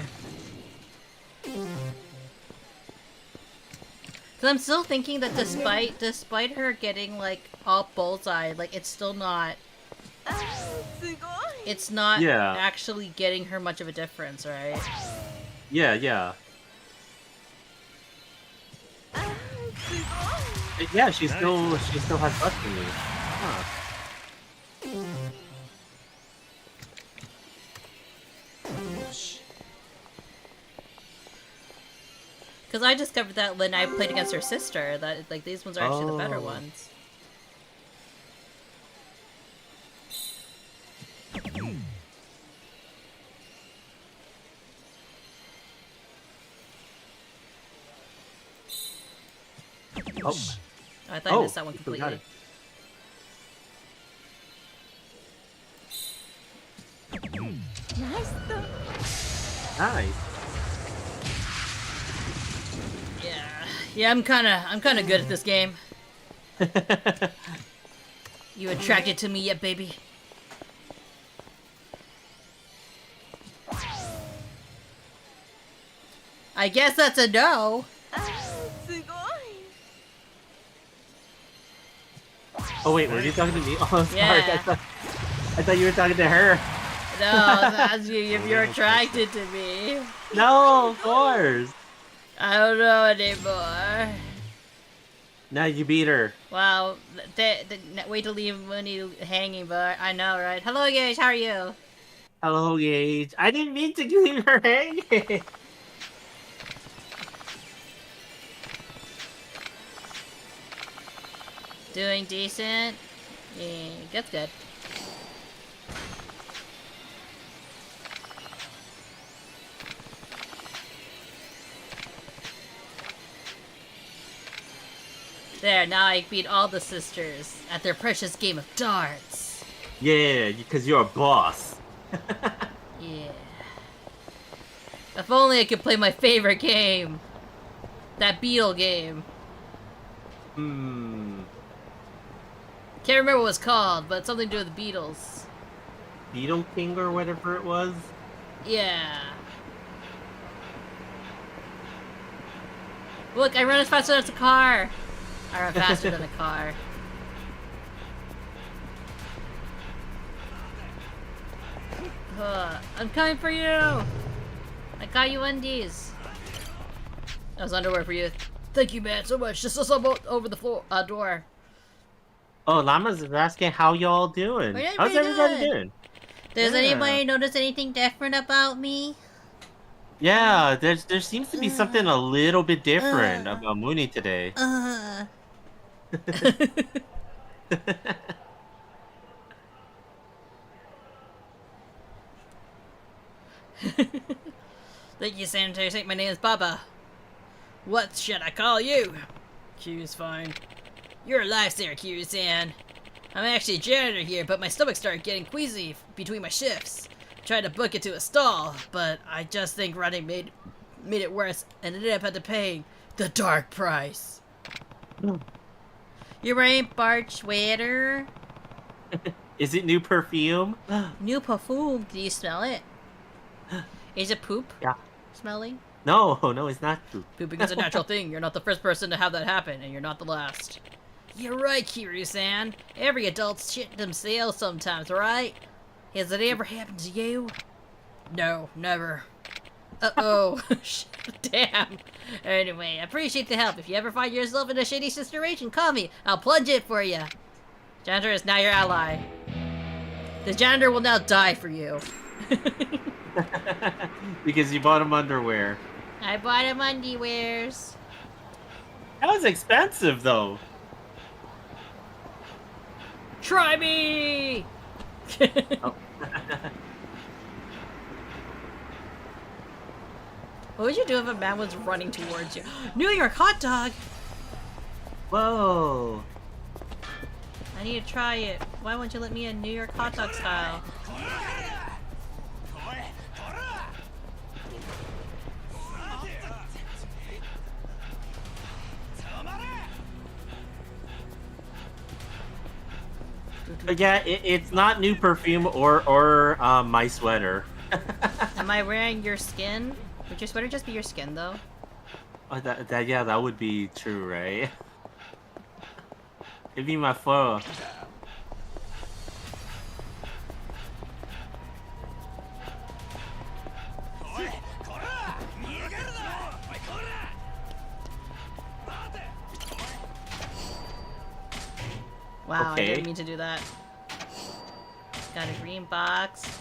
Cause I'm still thinking that despite her getting like all bullseye, like it's still not すごい。 it's not Yeah. actually getting her much of a difference, right? Yeah, yeah. すごい。 Yeah, she still has trust in me. Huh. Because I discovered that when I played against her sister, that like these ones are actually the better Oh. ones. Oh. I thought I missed that one you still got completely. it. ナイスと。 Nice. Yeah, I'm kinda good at this game. You attracted to me yet, baby? I guess that's a no. すごい。 Oh wait, were you talking to me? Oh, I'm sorry. Yeah. I thought you were talking to her. No, that's you if you're attracted to me. No, of course. I don't know anymore. Now you beat her. Wow, way to leave Munii hanging, but I know, right? Hello, Gage, how are you? Hello, Gage. I didn't mean to leave her hanging. Doing decent? Yeah, that's good. There, now I beat all the sisters at their precious game of darts. Yeah, because you're a boss. Yeah. If only I could play my favorite game. That Beetle game. Can't remember what it was called, but something to do with the Beatles. Beetle King or whatever it was? Yeah. Look, I run as fast as a car. I run faster than a car. I'm coming for you! I got you undies. That was underwear for you. Thank you, man, so much. Just over the floor, door. Oh, Llama's asking how y'all doing. We're doing How's pretty everybody good. doing? Does Yeah. anybody notice anything different about me? Yeah, there seems to be something a little bit different about Munii today. Thank you, sanitary. My name is Baba. What should I call you? Q's fine. You're a lifesaver, Q-san. I'm actually a janitor here, but my stomach started getting queasy between my shifts. I tried to book it to a stall, but I just think running made it worse and ended up having to pay the dark price. You're wearing barge sweater. Is it new perfume? New perfume. Do you smell it? Is it poop? Yeah. Smelling? No, it's not true. Pooping is a natural thing. You're not the first person to have that happen, and you're not the last. You're right, Kiryu-san. Every adult shit themselves sometimes, right? Has it ever happened to you? No, never. Uh-oh. Damn. Anyway, I appreciate the help. If you ever find yourself in a shitty situation, call me. I'll plunge it for you. Janitor is now your ally. The janitor will now die for you. Because you bought him underwear. I bought him undiwears. That was expensive, though. Try me! Oh. What would you do if a man was running towards you? New York hot dog! Whoa. I need to try it. Why won't you let me in New York hot dog style? But yeah, it's not new perfume or my sweater. Am I wearing your skin? Would your sweater just be your skin, though? Oh, that would be true, right? It'd be my fur. Wow, Okay. I didn't mean to do that. Got a green box.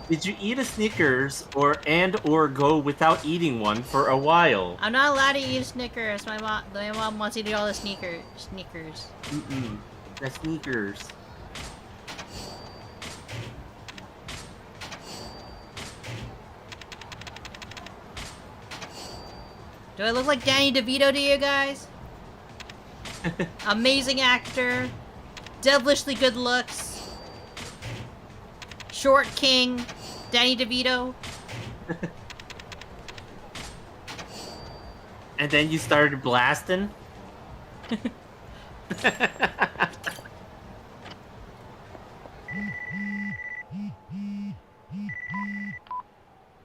Did you eat a Snickers or go without eating one for a while? I'm not allowed to eat Snickers. My mom wants to eat all the Snickers. The Sneakers. Do I look like Danny DeVito to you guys? Amazing actor. Devilishly good looks. Short king. Danny DeVito. And then you started blasting?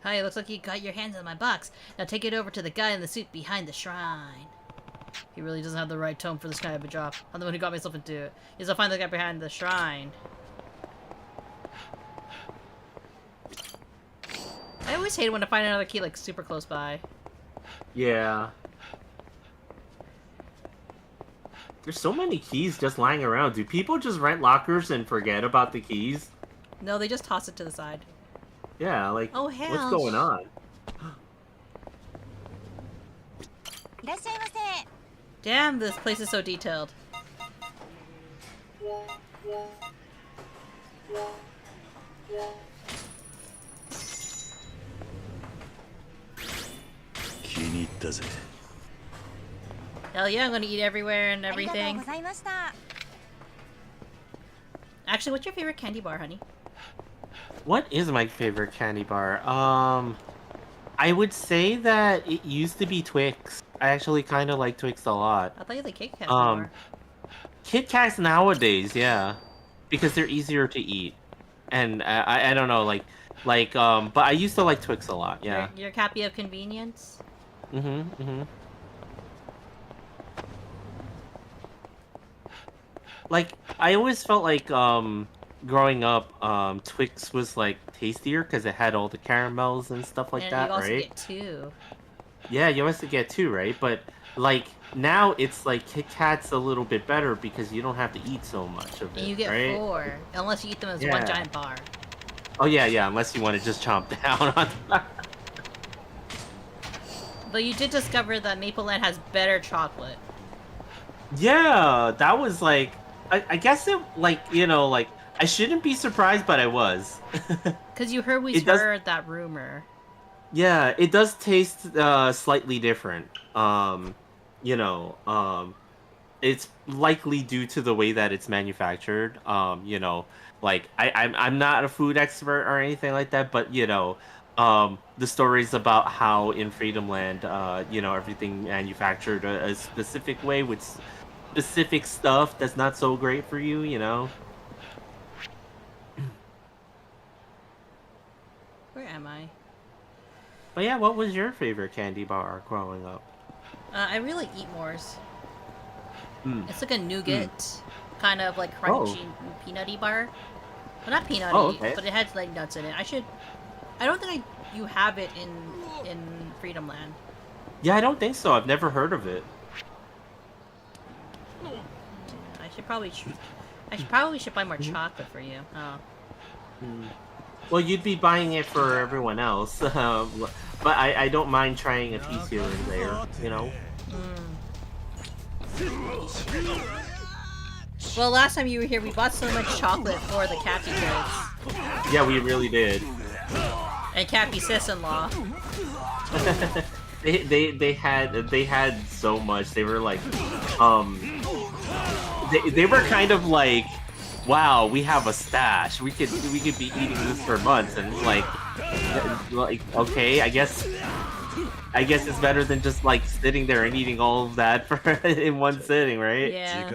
Hi, it looks like you got your hands on my box. Now take it over to the guy in the suit behind the shrine. He really doesn't have the right tone for this kind of a job. I'm the one who got myself into it. Yes, I'll find the guy behind the shrine. I always hate when I find another key like super close by. Yeah. There's so many keys just lying around. Do people just rent lockers and forget about the keys? No, they just toss it to the side. Yeah, like, Oh, what's hell. going on? Damn, this place is so detailed. Hell yeah, I'm gonna eat everywhere and everything. Actually, what's your favorite candy bar, honey? What is my favorite candy bar? I would say that it used to be Twix. I actually kind of like Twix a lot. I thought you like Kit Kats Um, more. Kit Kats nowadays, yeah, because they're easier to eat, and I don't know, but I used to like Twix a lot, yeah. You're happy of convenience? Like, I always felt like growing up, Twix was like tastier because it had all the caramels and stuff like And that, you also right? get two. Yeah, you always get two, right? But like now it's like Kit Kat's a little bit better because you don't have to eat so much of it, And you get right? 4, unless you eat them as Yeah. one giant bar. Oh yeah, unless you want to just chomp down on that. But you did discover that Maple Land has better chocolate. Yeah, that was like, I guess it, like, like, I shouldn't be surprised, but I was. Because you heard we It does- heard that rumor. Yeah, it does taste slightly different. It's likely due to the way that it's manufactured. Like, I'm not a food expert or anything like that, but the stories about how in Freedom Land, everything manufactured a specific way with specific stuff that's not so great for you, Where am I? But yeah, what was your favorite candy bar growing up? I really eat Moors. Mm. It's like a nougat, kind of like crunchy peanutty bar. Well, not peanutty, Oh, okay. but it has like nuts in it. I don't think you have it in Freedom Land. Yeah, I don't think so. I've never heard of it. I probably should buy more chocolate for you. Oh. Well, you'd be buying it for everyone else, but I don't mind trying a piece here and there, Well, last time you were here, we bought so much chocolate for the Cappy kids. Yeah, we really did. And Cappy's sister-in-law. they had so much. They were like, they were kind of like, wow, we have a stash. We could be eating this for months, and like okay, I guess it's better than just like sitting there and eating all of that for in one sitting, right? Yeah.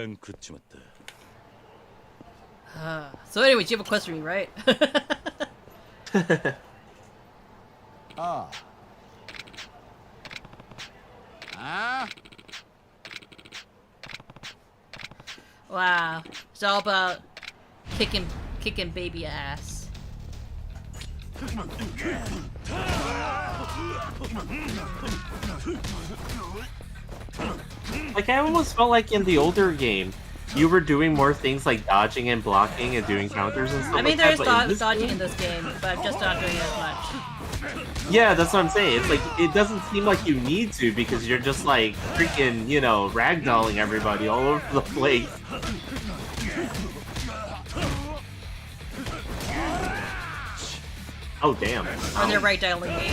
So anyways, you have a question for me, right? Wow. It's all about kicking baby ass. Like, I almost felt like in the older game, you were doing more things like dodging and blocking and doing counters and stuff. I mean, like there's that, but dodging in this game, but I'm just not doing it as much. yeah, that's what I'm saying. It's like, it doesn't seem like you need to because you're just like freaking, ragdolling everybody all over the place. Oh, damn. Or they're right dialing me.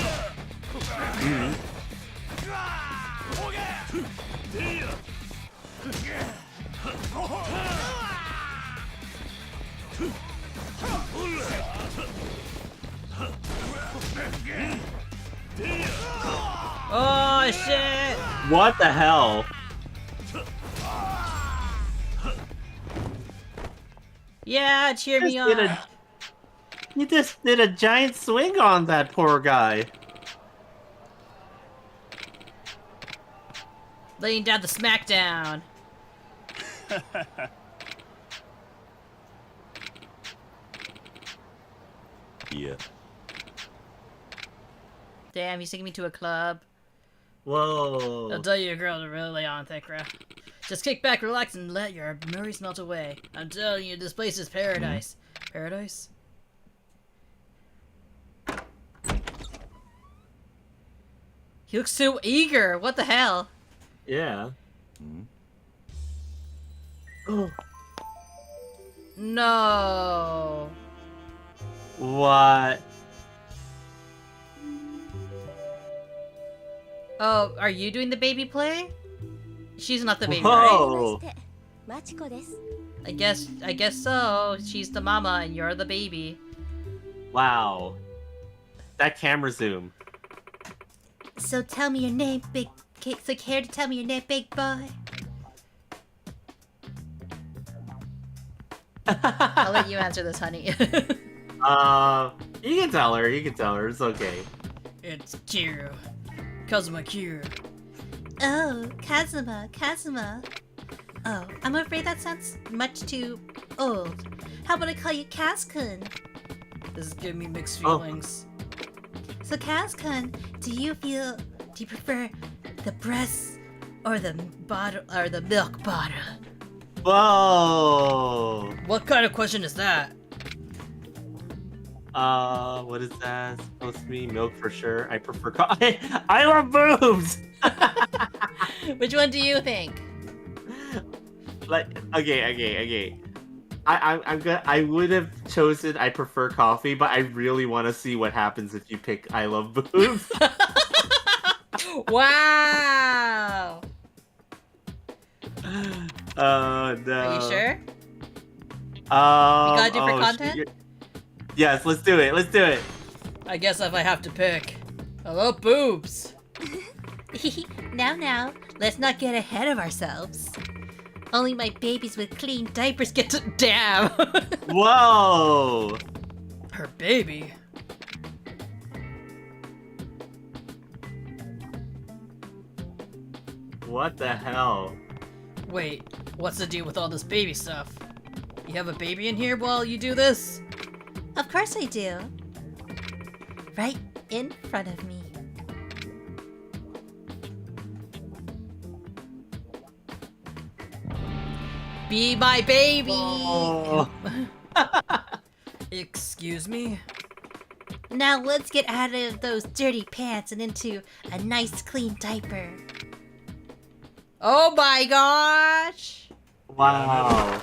Oh shit! What the hell? Yeah, cheer me on. You just did a giant swing on that poor guy. Laying down the smackdown. Yeah. Damn, he's taking me to a club. Whoa. I'll tell you, girl, to really lay on thick, bro. Just kick back, relax, and let your memories melt away. I'm telling you, this place is paradise. Paradise? He looks so eager. What the hell? Yeah. Hmm? No. What? Oh, are you doing the baby play? She's not the baby, right? Whoa. マチコです。 I guess so. She's the mama and you're the baby. Wow. That camera zoom. So tell me your name, big. So care to tell me your name, big boy? I'll let you answer this, honey. You can tell her. You can tell her. It's okay. It's Kira. Kazuma Kira. Oh, Kazuma. Oh, I'm afraid that sounds much too old. How about I call you Kaz-kun? This is giving me mixed Oh. feelings. So Kaz-kun, do you prefer the breasts or the bottle or the milk bottle? Whoa. What kind of question is that? What is that supposed to be? Milk for sure. I prefer I love boobs! Which one do you think? Like, okay. I would have chosen I prefer coffee, but I really want to see what happens if you pick I love boobs. Wow! No. Are you sure? We gotta do for content? Yes, let's do it. I guess if I have to pick. I love boobs. Now, let's not get ahead of ourselves. Only my babies with clean diapers get to. Damn! Whoa! Her baby. What the hell? Wait, what's the deal with all this baby stuff? You have a baby in here while you do this? Of course I do. Right in front of me. Be my baby! Oh. Excuse me? Now let's get out of those dirty pants and into a nice clean diaper. Oh my gosh! Wow.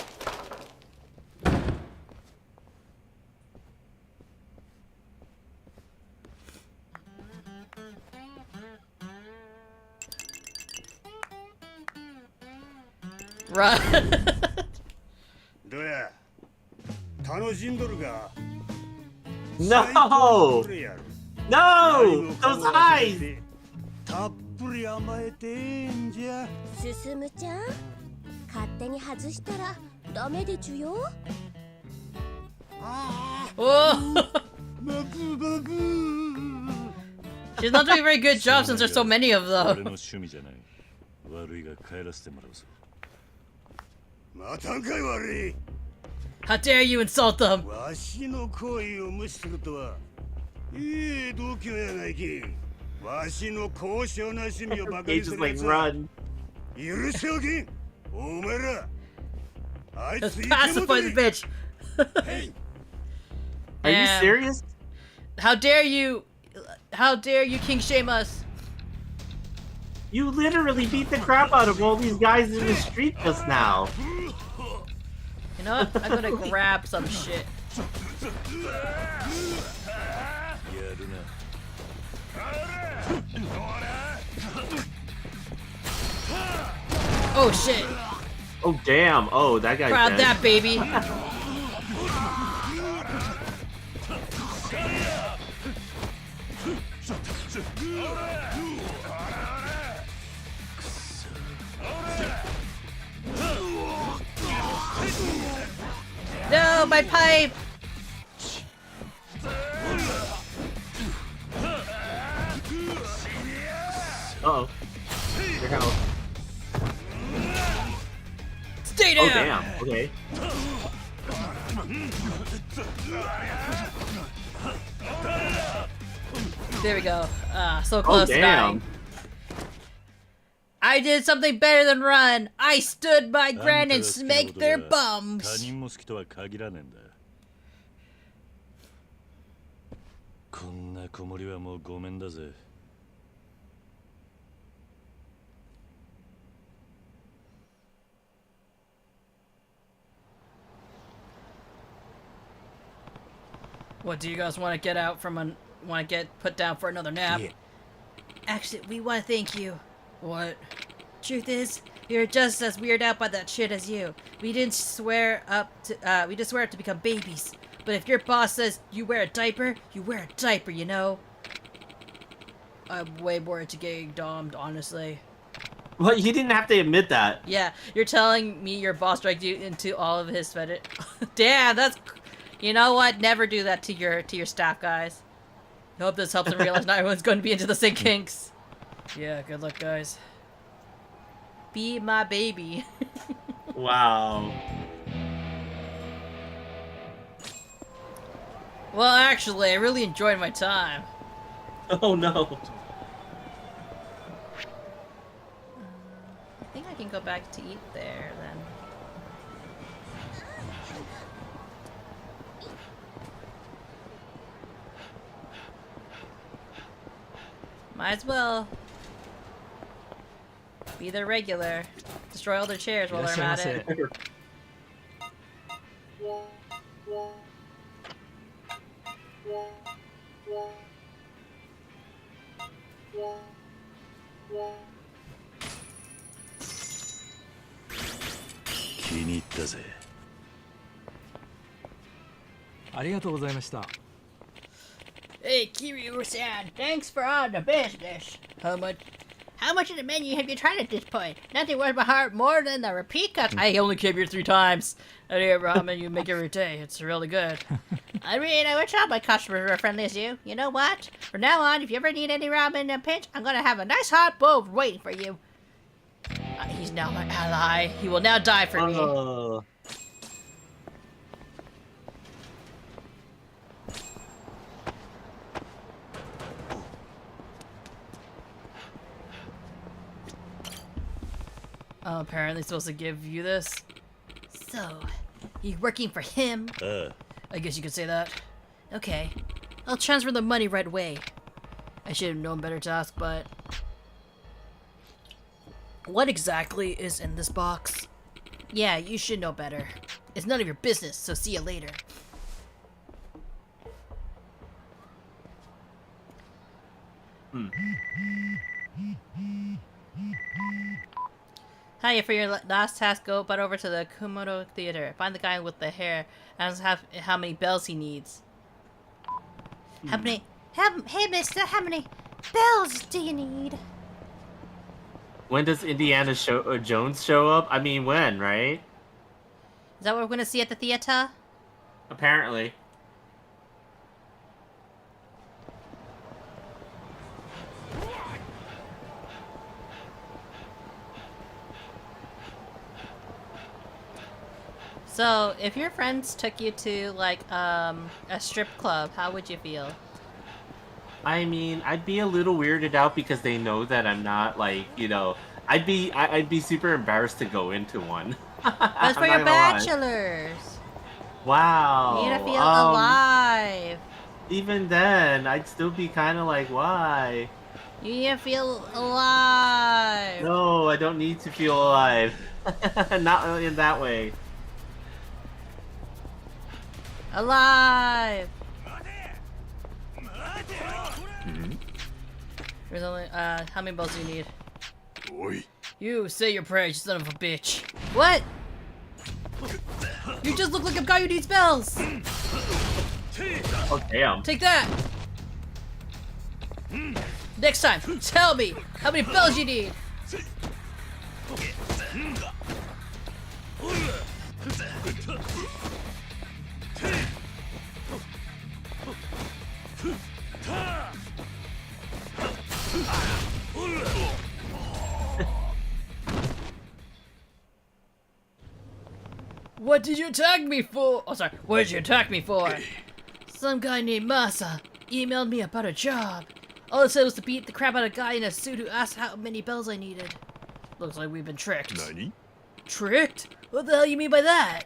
Run! どや楽しんどるか No! これやる No! Those eyes! たっぷり甘えてええんじゃ進むちゃん、勝手に外したらダメでちゅよ。Whoa! バブバブ She's not doing a very good job since there's so many of 俺の them. 趣味じゃない悪いが帰らせてもらうぞまたんかい悪い How dare you insult them? わしの行為を無視するとはいい度胸やないきわしの高尚な趣味をバカ He にす just るや like つは run. 許しておきんお前らあい Let's ついて pacify も the て bitch. Are you Damn. serious? How dare you? How dare you king shame us? You literally beat the crap out of all these guys in the street just now. You know what? I'm gonna grab some shit. やるな Oh shit! Oh damn! Oh, that guy's Grab dead. that, baby. No, my pipe! Uh-oh. Your health. Stay Oh down! damn. Okay. There we go. So Oh close to damn. dying. I did something better than run. I stood my ground and smacked their bums. 他人も好きとは限らねえんだ。こんな子守はもうごめんだぜ。What do you guys want to get out from want to get put down for another nap? Yeah. Actually, we want to thank you. What? Truth is, we were just as weirded out by that shit as you. We didn't swear up to, we just swear up to become babies. But if your boss says you wear a diaper, you wear a diaper, you know? I'm way more into getting domed, honestly. Well, you didn't have to admit that. Yeah, you're telling me your boss dragged you into all of his fetish. Damn, that's... You know what? Never do that to your staff, guys. I hope this helps them realize not everyone's going to be into the same kinks. Yeah, good luck, guys. Be my baby. Wow. Well, actually, I really enjoyed my time. Oh no. I think I can go back to eat there, then. Might as well. Be their regular. Destroy all their chairs while they're at it. Hey, Kiryu-san, thanks for all the business. How much of the menu have you tried at this point? Nothing warms my heart more than the repeat cuts. I only came here 3 times. I eat ramen you make every day. It's really good. I wish all my customers were friendly as you. You know what? From now on, if you ever need any ramen in a pinch, I'm gonna have a nice hot bowl waiting for you. He's now my ally. He will now die for me. Oh, apparently supposed to give you this. So, you working for him? I guess you could say that. Okay. I'll transfer the money right away. I should have known better to ask, but... What exactly is in this box? Yeah, you should know better. It's none of your business, so see you later. Hiya, for your last task, go but over to the Komodo Theater. Find the guy with the hair and ask how many bells he needs. Hey mister, how many bells do you need? When does Indiana Jones show up? I mean, when, right? Is that what we're gonna see at the theater? Apparently. So, if your friends took you to, like, a strip club, how would you feel? I mean, I'd be a little weirded out because they know that I'm not, like, you know... I'd be super embarrassed to go into one. But for your bachelors! Wow. You need to feel alive! Even then, I'd still be kind of like, why? You need to feel alive! No, I don't need to feel alive. Not in that way. Alive! There's only, how many bells do you need? You, say your prayers, you son of a bitch. What? You just look like a guy who needs bells! Oh, damn. Take that! Next time, tell me how many bells you need! What did you attack me for? Oh, sorry. What did you attack me for? Some guy named Masa emailed me about a job. All it said was to beat the crap out of a guy in a suit who asked how many bells I needed. Looks like we've been tricked. Nani? Tricked? What the hell you mean by that?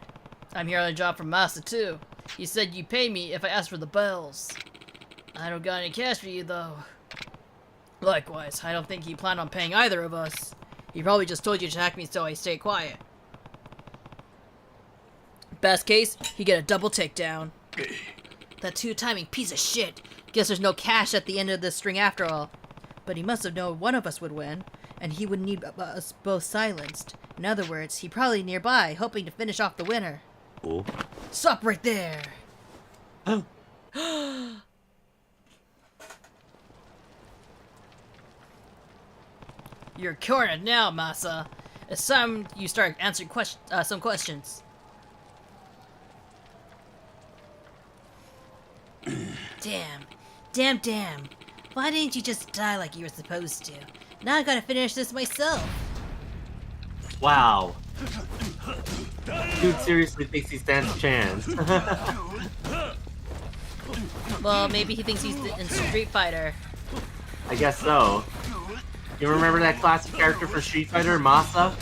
I'm here on a job from Masa too. He said you pay me if I ask for the bells. I don't got any cash for you though. Likewise, I don't think he planned on paying either of us. He probably just told you to attack me so I stay quiet. Best case, he get a double takedown. That two-timing piece of shit. Guess there's no cash at the end of this string after all. But he must have known one of us would win, and he would need us both silenced. In other words, he probably nearby, hoping to finish off the winner. Oh. Stop right there! You're cornered now, Masa. It's time you start answering some questions. Damn. Why didn't you just die like you were supposed to? Now I gotta finish this myself. Wow. Dude seriously thinks he stands a chance. Well, maybe he thinks he's in Street Fighter. I guess so. You remember that classic character for Street Fighter, Masa?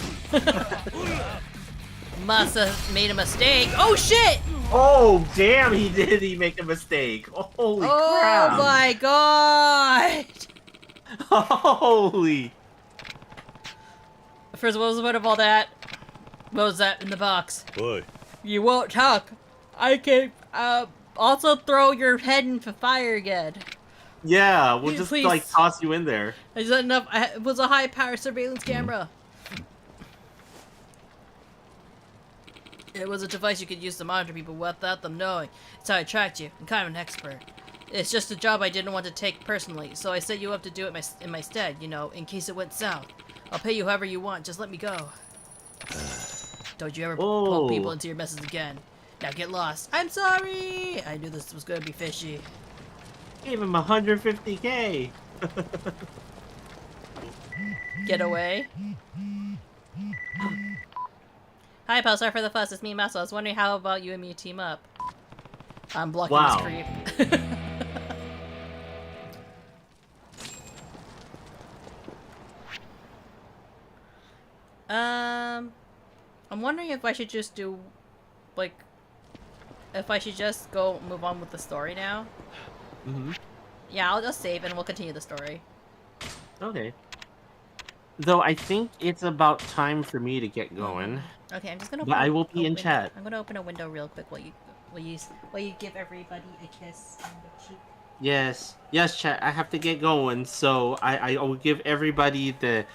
Masa made a mistake. Oh shit! Oh, damn, he make a mistake. Holy crap. Oh my god! Holy. First, what was the point of all that? What was that in the box? Oi. You won't talk. I can, also throw your head into fire again. Yeah, we'll just Please. like toss you in there. Is that enough? It was a high-power surveillance camera. It was a device you could use to monitor people without them knowing. It's how I tracked you. I'm kind of an expert. It's just a job I didn't want to take personally, so I set you up to do it in my stead, you know, in case it went south. I'll pay you however you want, just let me go. Don't you ever pull people into your messes again. Now get lost. I'm sorry! I knew this was gonna be fishy. Gave him 150k. Get away. Hi, pal. Sorry for the fuss. It's me, Masa. I was wondering how about you and me team up. I'm blocking this creep. I'm wondering if I should just do, like, if I should just go move on with the story now. Yeah, I'll just save and we'll continue the story. Okay. Though I think it's about time for me to get going. Okay, I'm just gonna. But I will be in chat. I'm gonna open a window real quick while you give everybody a kiss on the cheek. Yes, chat. I have to get going, so I will give everybody the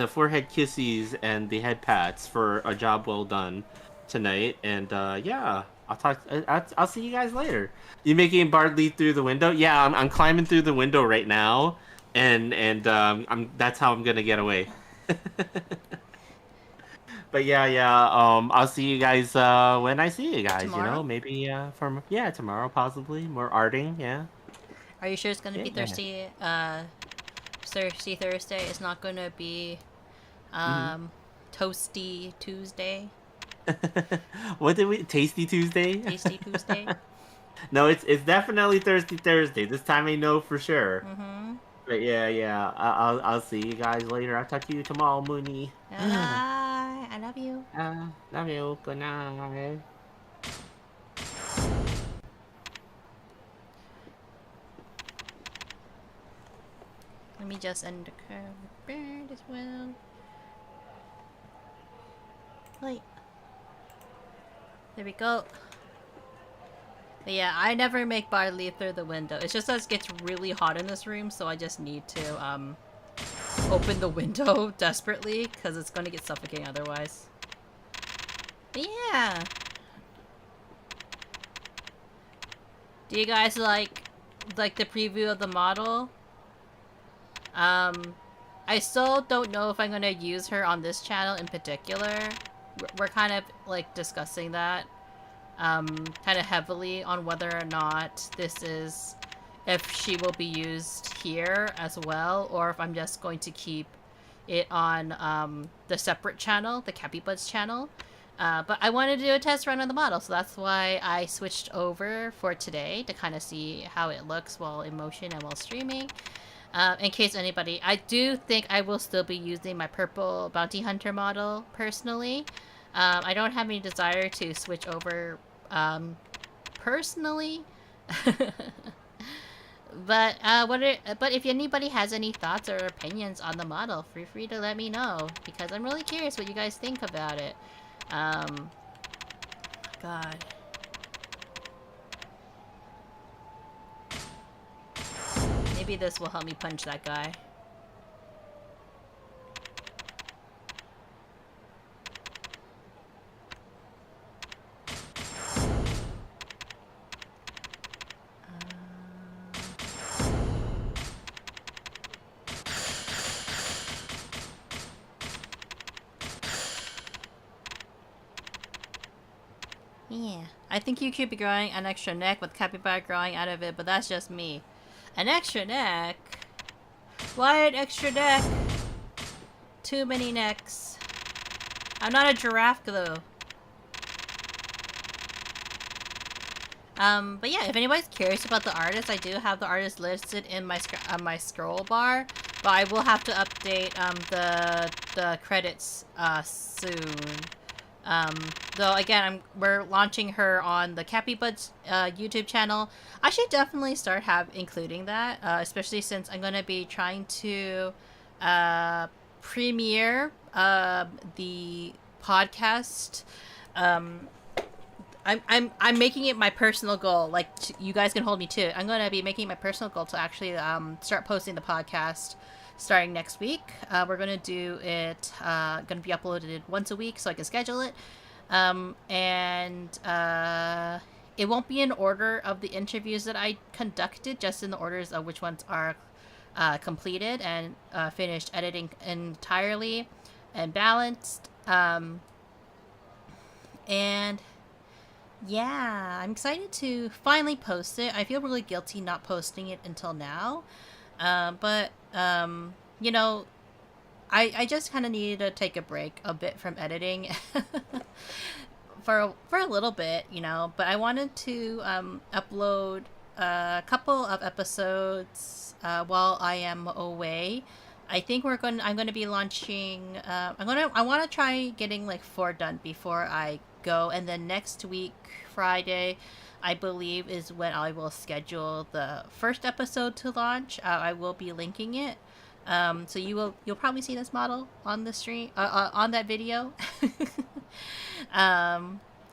forehead kisses and the head pats for a job well done tonight. And yeah, I'll see you guys later. You making Bard leap through the window? Yeah, I'm climbing through the window right now, and that's how I'm gonna get away. But yeah, I'll see you guys when I see you guys. Tomorrow? You know, maybe tomorrow possibly more arting. Yeah. Are you sure it's gonna be Thirsty Thursday? It's not gonna be Toasty Tuesday. What did we? Tasty Tuesday? Tasty Tuesday. No, it's definitely Thirsty Thursday. This time I know for sure. But yeah, I'll see you guys later. I'll talk to you tomorrow, Munii. Bye. I love you. Love you. Good night. Let me just end the curve as well. Wait. There we go. But yeah, I never make Bard leap through the window. It's just that it gets really hot in this room, so I just need to open the window desperately because it's going to get suffocating otherwise. But yeah. Do you guys like the preview of the model? I still don't know if I'm gonna use her on this channel in particular. We're kind of like discussing that kind of heavily on whether or not if she will be used here as well, or if I'm just going to keep it on the separate channel, the Cappy Buds channel. But I wanted to do a test run on the model, so that's why I switched over for today to kind of see how it looks while in motion and while streaming. In case anybody, I do think I will still be using my purple bounty hunter model personally. I don't have any desire to switch over personally. But but if anybody has any thoughts or opinions on the model, feel free to let me know, because I'm really curious what you guys think about it. God. Maybe this will help me punch that guy. Yeah, I think you could be growing an extra neck with capybara growing out of it, but that's just me. An extra neck? Why an extra neck? Too many necks. I'm not a giraffe, though. But yeah, if anybody's curious about the artist, I do have the artist listed in my my scroll bar, but I will have to update the credits soon. Though again, we're launching her on the Cappy Buds YouTube channel. I should definitely start including that, especially since I'm gonna be trying to premiere the podcast. I'm making it my personal goal. Like, you guys can hold me to it. I'm gonna be making it my personal goal to actually start posting the podcast starting next week. We're gonna do it. Gonna be uploaded once a week, so I can schedule it. It won't be in order of the interviews that I conducted, just in the orders of which ones are completed and finished editing entirely and balanced. And yeah, I'm excited to finally post it. I feel really guilty not posting it until now. But you know, I just kind of needed to take a break a bit from editing for a little bit, you know. But I wanted to upload a couple of episodes while I am away. I think I'm gonna be launching. I want to try getting like 4 done before I go, and then next week, Friday, I believe, is when I will schedule the first episode to launch. I will be linking it, so you'll probably see this model on the stream, on that video.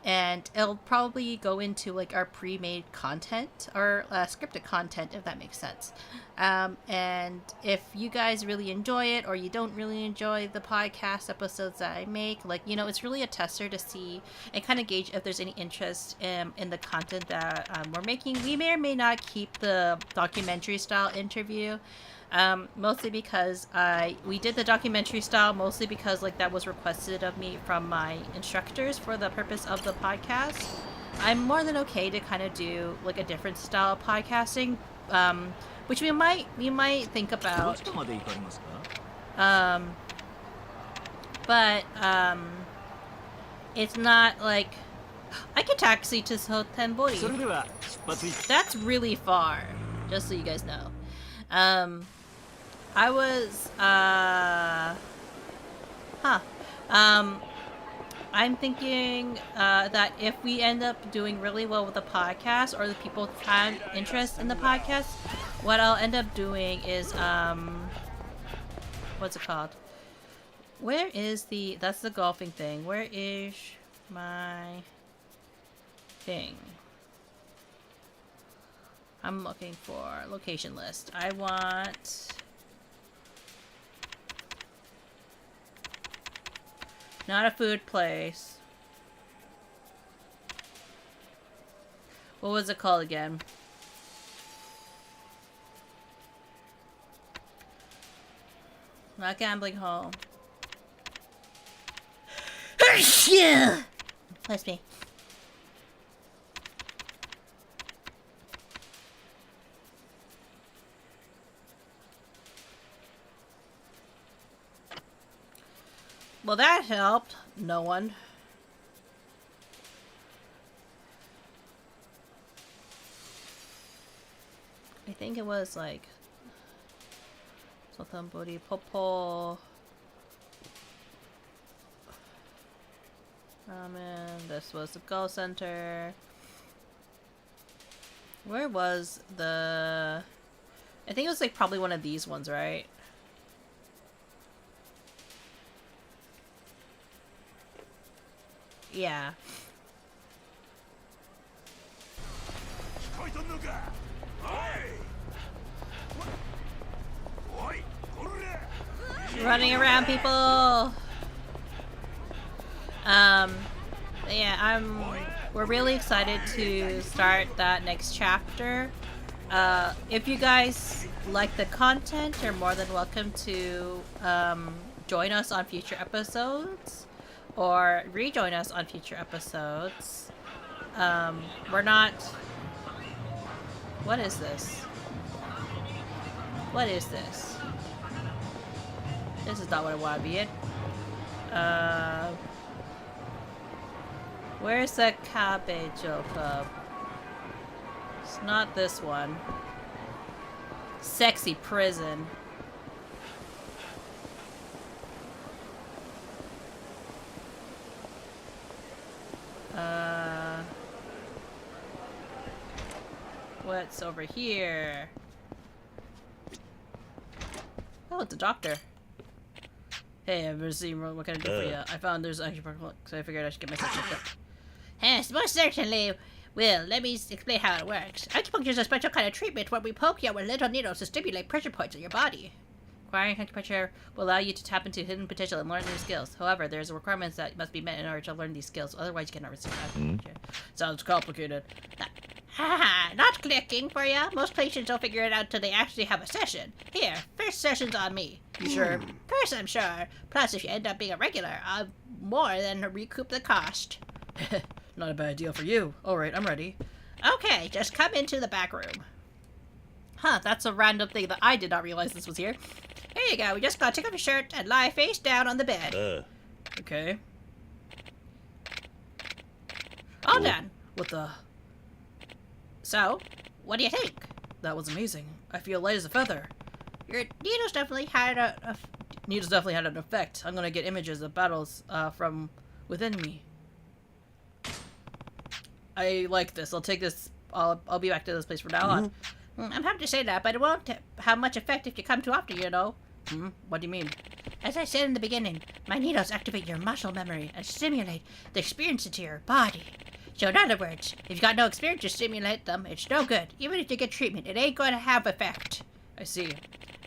And it'll probably go into like our pre-made content or scripted content, if that makes sense. And if you guys really enjoy it, or you don't really enjoy the podcast episodes that I make, like, you know, it's really a tester to see and kind of gauge if there's any interest in the content that we're making. We may or may not keep the documentary style interview. Mostly because we did the documentary style mostly because like that was requested of me from my instructors for the purpose of the podcast. I'm more than okay to kind of do like a different style of podcasting, which we might think about. But it's not like I can taxi to Sotenbori. That's really far, just so you guys know. I was, I'm thinking that if we end up doing really well with the podcast, or the people have interest in the podcast, what I'll end up doing is, what's it called? Where is that's the golfing thing. Where is my thing? I'm looking for location list. I want... Not a food place. What was it called again? Not gambling hall. Bless me. Well, that helped. No one. I think it was like Sotanbori Popo. Ramen. This was the Go Center. Where was the... I think it was like probably one of these ones, right? Yeah. Running around, people. Yeah, we're really excited to start that next chapter. If you guys like the content, you're more than welcome to join us on future episodes or rejoin us on future episodes. We're not... What is this? What is this? This is not what I want to be in. Where's the Kabejo Club? It's not this one. Sexy prison. What's over here? Oh, it's a doctor. Hey, I've been seeing what can I do for you. I found there's acupuncture, so I figured I should get myself checked up. Yes, most certainly. Well, let me explain how it works. Acupuncture is a special kind of treatment where we poke you with little needles to stimulate pressure points in your body. Acquiring acupuncture will allow you to tap into hidden potential and learn new skills. However, there's requirements that must be met in order to learn these skills. Otherwise, you cannot receive acupuncture. Sounds complicated. Haha, not clicking for ya. Most patients don't figure it out till they actually have a session. Here, first session's on me. You sure? Of course I'm sure. Plus, if you end up being a regular, I'll more than recoup the cost. Not a bad deal for you. Alright, I'm ready. Okay, just come into the back room. Huh, that's a random thing that I did not realize this was here. Here you go, we just gotta take off your shirt and lie face down on the bed. Okay. All done. What the... So, what do you think? That was amazing. I feel light as a feather. Your needles definitely had an effect. I'm gonna get images of battles from within me. I like this. I'll take this. I'll be back to this place from now on. I'm happy to say that, but it won't have much effect if you come too often, you know. What do you mean? As I said in the beginning, my needles activate your muscle memory and stimulate the experience into your body. So in other words, if you got no experience to stimulate them, it's no good. Even if you get treatment, it ain't going to have effect. I see.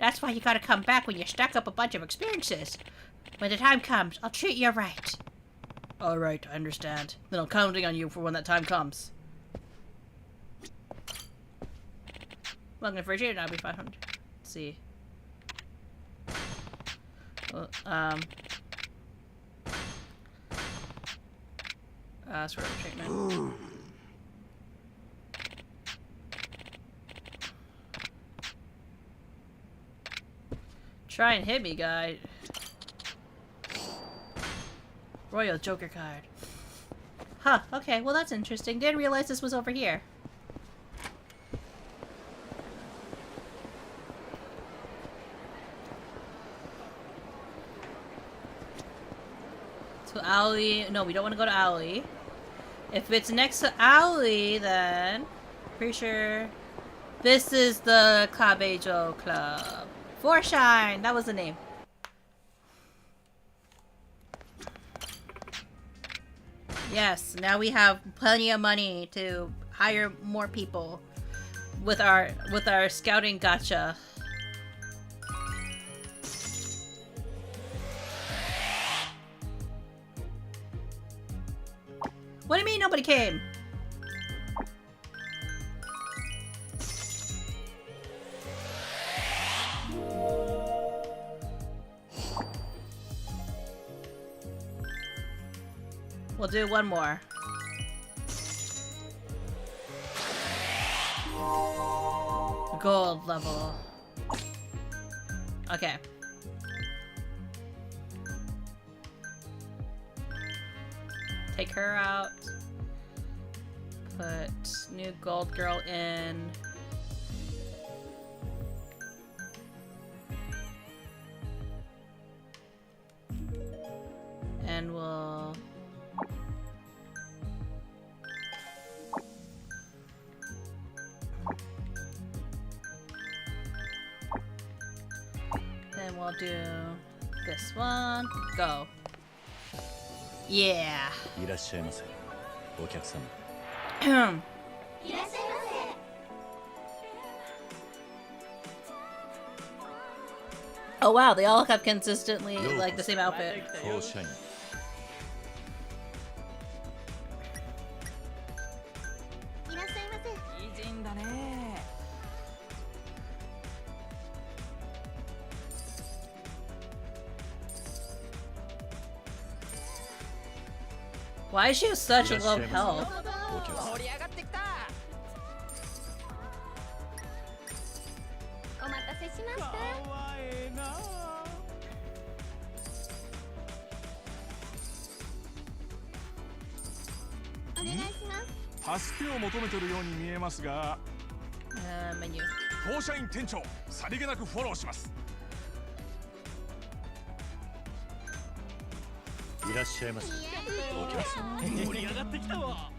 That's why you gotta come back when you stack up a bunch of experiences. When the time comes, I'll treat you right. Alright, I understand. Then I'm counting on you for when that time comes. Welcome to Virginia, I'll be 500. Let's see. Well, sort of treatment. Try and hit me, guy. Royal Joker card. Huh, okay, well that's interesting. Didn't realize this was over here. To Alley. No, we don't want to go to Alley. If it's next to Alley, then... Pretty sure... This is the Kabejo Club. Foreshine! That was the name. Yes, now we have plenty of money to hire more people with our scouting gacha. What do you mean nobody came? We'll do one more. Gold level. Okay. Take her out. Put new gold girl in. we'll do this one. Go. Yeah. いらっしゃいませお客様 Oh wow, they all have consistently like the same outfit. 当社員 Why is she such low health? お客様 助けを求めてるように見えますが Menu. 当社員店長さりげなくフォローします いらっしゃいませお客様盛り上がってきたわ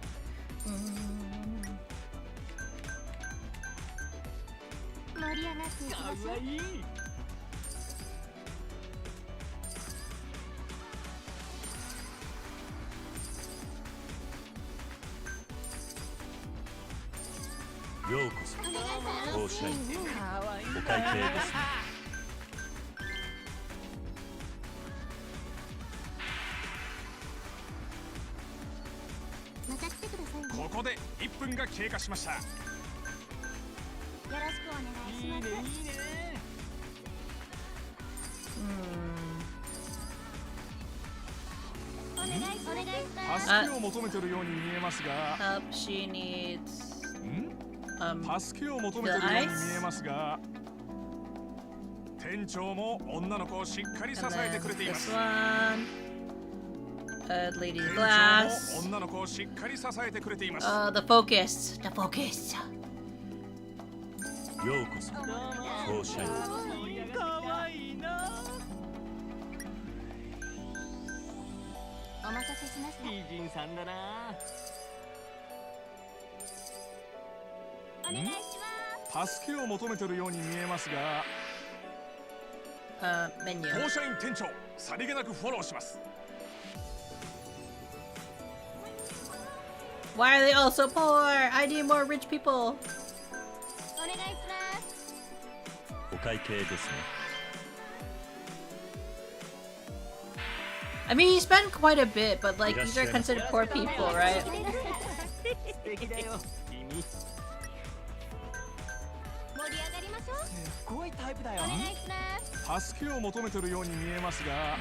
ようこそ当社員お会計ですね ここで1分が経過しました 助けを求めてるように見えますが Help, she needs 助けを求めてるように見えますが店長も女の子をしっかり支 and えて then くれていま this す one. Lady 店 glass. 長も女の子をしっかり支えてくれています The focus. The focus. ようこそ当社員 助けを求めてるように見えますが Menu. 当社員店長さりげなくフォローします Why are they all so poor? I need more rich people. お会計ですね I mean, you spend quite a bit, but like these are considered poor people, right? 助けを求めてるように見えますが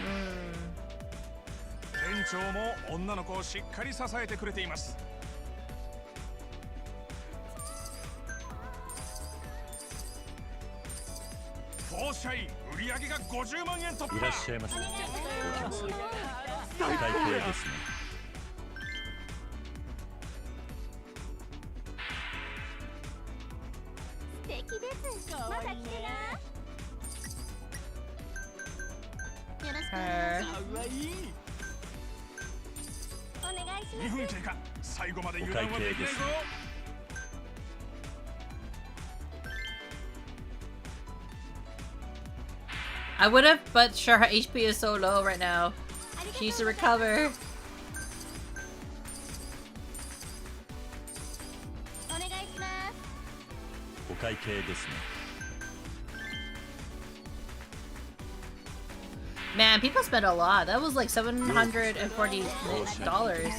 店長も女の子をしっかり支えてくれています当社員売上が50万円突破いらっしゃいませお客様お会計ですね Her. 2分経過最後まで油断はできないぞ I would have, but sure, her HP is so low right now. She needs to recover. Man, people spend a lot. That was like $740.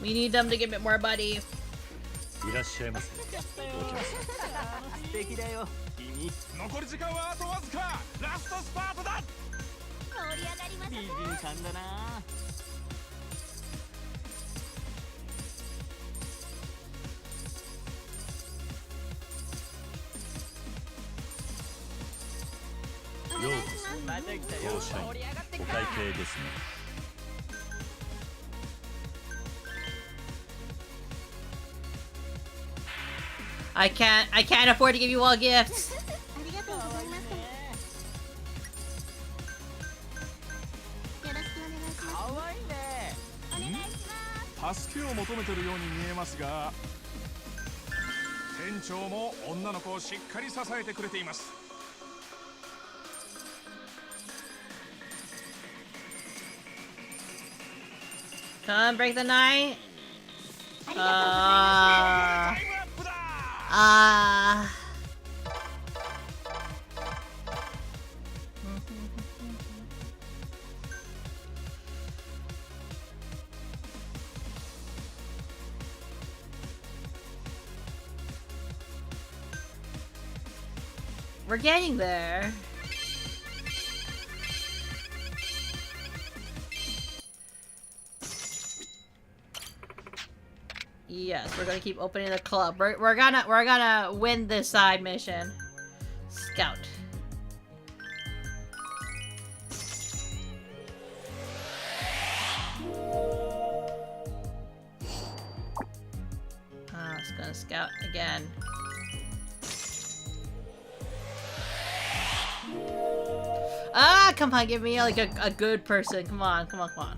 We need them to give it more money. いらっしゃいませお客様 残り時間はあとわずかラストスパートだ ようこそ当社員お会計ですね I can't afford to give you all gifts. 助けを求めてるように見えますが、店長も女の子をしっかり支えてくれています。Come break the night. あ We're getting there. Yes, we're gonna keep opening the club. We're gonna win this side mission. Scout. It's gonna scout again. Ah, come on, give me like a good person. Come on, come on, come on.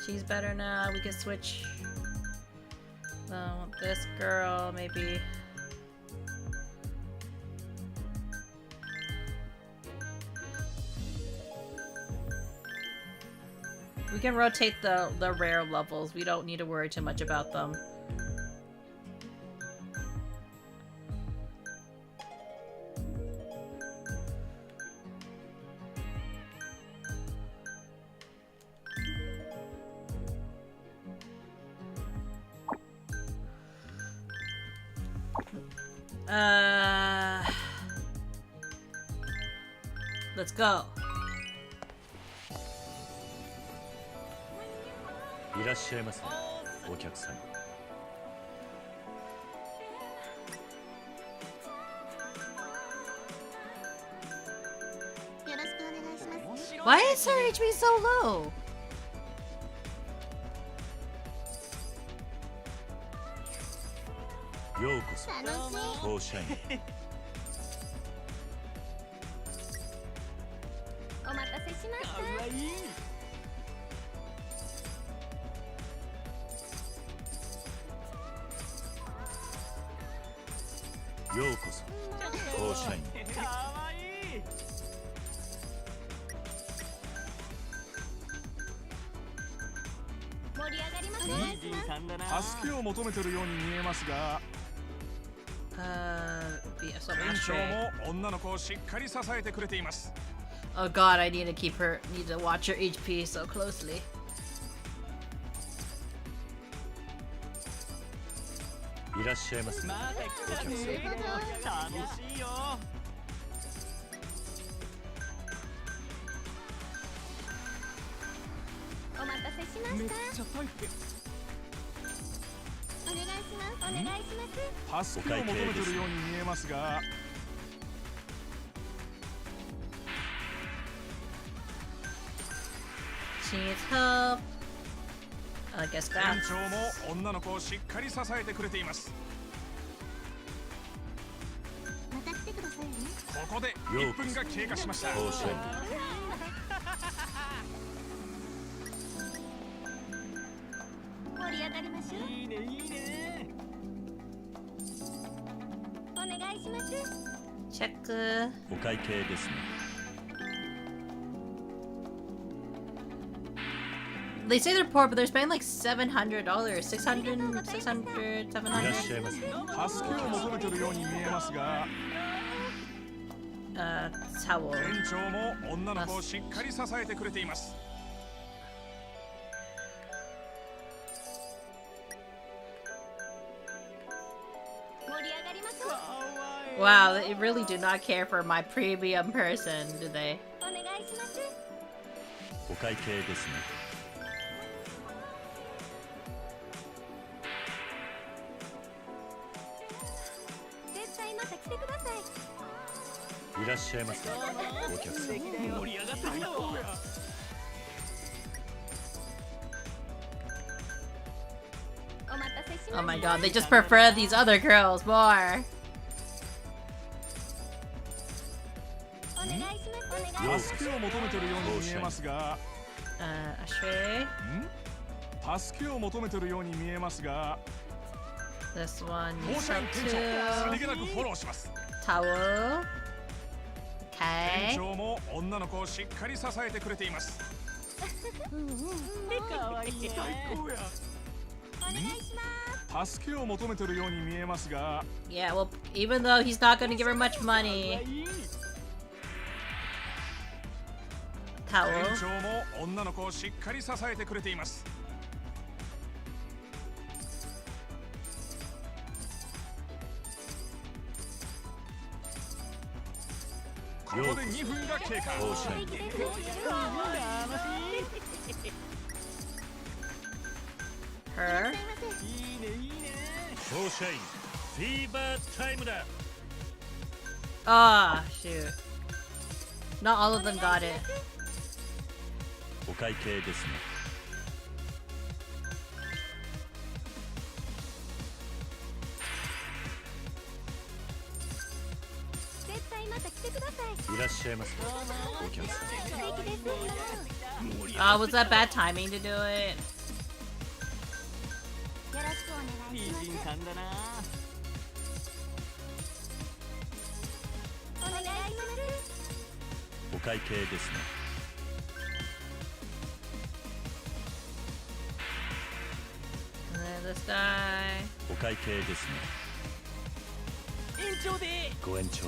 She's better now. We can switch. This girl, maybe. We can rotate the rare levels. We don't need to worry too much about them. Let's go. いらっしゃいませ、お客様。Why is her HP so low? ようこそ、当社員。お待たせしました。ようこそ、当社員。盛り上がりません。助けを求めてるように見えますが、店長も女の子をしっかり支えてくれています。Oh god, I need to watch her HP so closely. いらっしゃいませ、お客様。楽しいよ。お待たせしました。お願いします。お願いします。助けを求めてるように見えますが、She needs help. I guess 店 that. 長も女の子をしっかり支えてくれています。また来てくださいね。ここで1分が経過しました。当社員。盛り上がりましょう。いいねいいね。お願いします。チェック。お会計ですね。They say they're poor, but they're spending like $700, $600, いらっしゃいませ。助けを求めてるように見えますが、 towel. 店長も女の子をしっかり支えてくれています。 Wow, they really do not care for my premium person, do they? お願いします。お会計ですね。 絶対また来てください。いらっしゃいませ、お客様。盛り上がってきたわ。お待たせし Oh my god, they just prefer these other girls more. 助けを求めてるように見えますが Ashtray. 助けを求めてるように見えますが This one 放 needs 射 help 員店長さりげなくフォ too. ローします Towel. 店 Okay. 長も女の子をしっかり支えてくれています 助けを求めてるように見えますが Yeah, well, even though he's not gonna give her much money. 店 Towel. 長も女の子をしっかり支えてくれていますここで2分が経過 Her. 勝者員フィーバータイムだ Ah, shoot. Not all of them got it. お会計ですね いらっしゃいませお客さん Was that bad timing to do it? お会計ですね And then this guy. お会計ですねご延長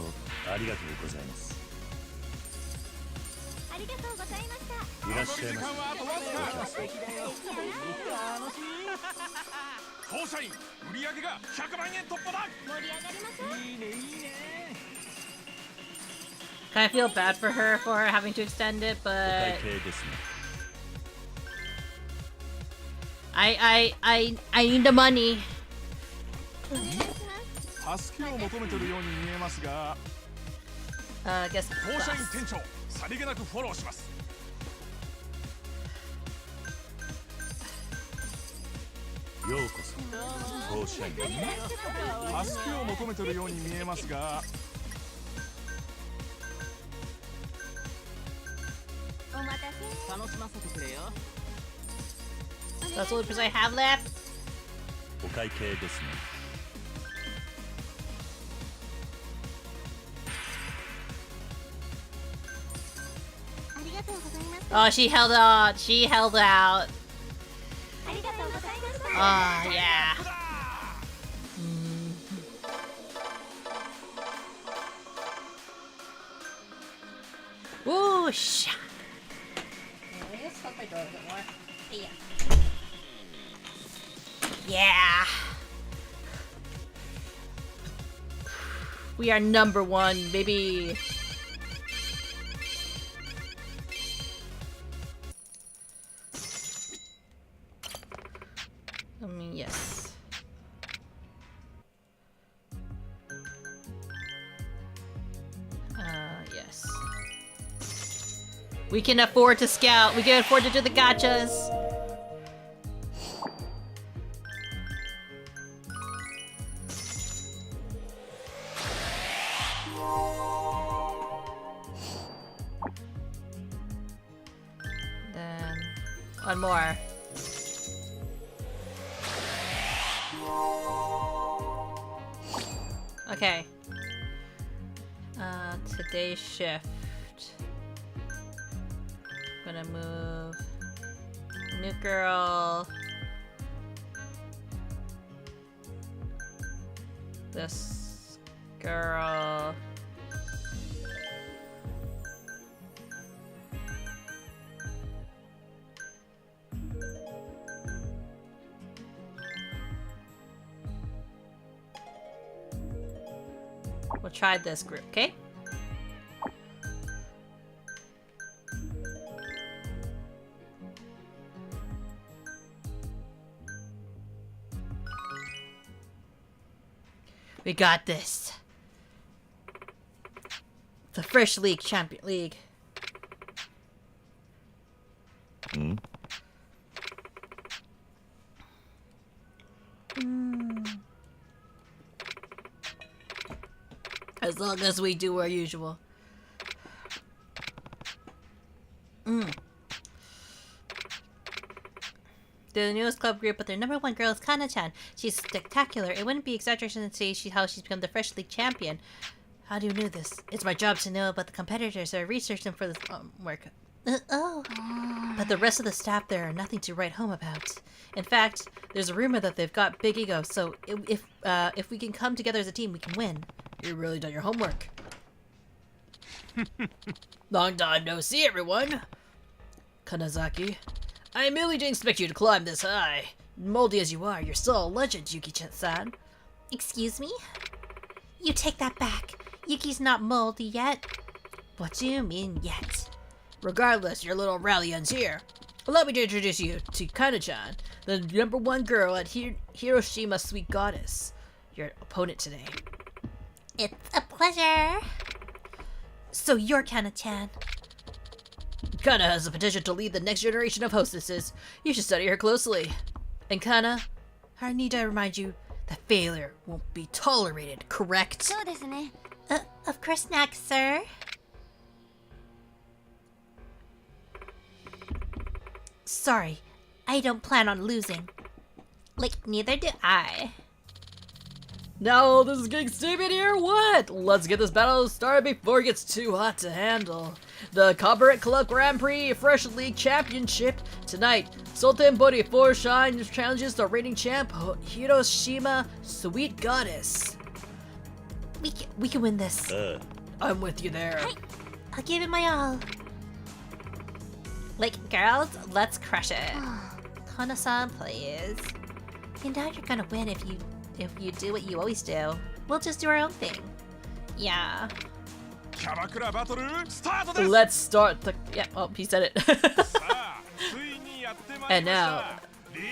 ありがとうございますいらっしゃいませ放射員売り上げが100万円突破だ Kind of feel bad for her for having to extend it, お but 会計ですね I need the money. 助けを求めてるように見えますが I guess. 放射員店長さりげなくフォローします ようこそ放射員助けを求めてるように見えますが That's the only person I have left. お会計ですね Oh, she held out. She held out. Ah, yeah. Whoosh. Yeah. We are number one, baby. I mean, yes. Yes. We can afford to scout. We can afford to do the gachas. Then one more. Okay. Today's shift. Gonna move new girl. This girl. We'll try this group, okay? We got this. The Fresh League Champion League. As long as we do our usual. They're the newest club group, but their number one girl is Kana-chan. She's spectacular. It wouldn't be exaggeration to say how she's become the Fresh League champion. How do you know this? It's my job to know about the competitors, so I researched them for this work. But the rest of the staff there are nothing to write home about. In fact, there's a rumor that they've got big egos, so if we can come together as a team, we can win. You really done your homework. Long time no see, everyone. Kanazaki, I merely didn't expect you to climb this high. Moldy as you are, you're still a legend, Yuki-san. Excuse me? You take that back. Yuki's not moldy yet. What do you mean, yet? Regardless, your little rallyion's here. Allow me to introduce you to Kana-chan, the number one girl at Hiroshima Sweet Goddess. Your opponent today. It's a pleasure. So you're Kana-chan. Kana has the potential to lead the next generation of hostesses. You should study her closely. And Kana, I need to remind you that failure won't be tolerated, correct? Of course not, sir. Sorry, I don't plan on losing. Like, neither do I. Now this is getting stupid here, what? Let's get this battle started before it gets too hot to handle. The Cabaret Club Grand Prix Fresh League Championship tonight. Sultan Body 4 Shine challenges the reigning champ, Hiroshima Sweet Goddess. We can win this. I'm with you there. I'll give it my all. Like, girls, let's crush it. Kana-san, please. And now you're gonna win if you do what you always do. We'll just do our own thing. Yeah. Let's start the... Yeah, oh, he said it. And now... 負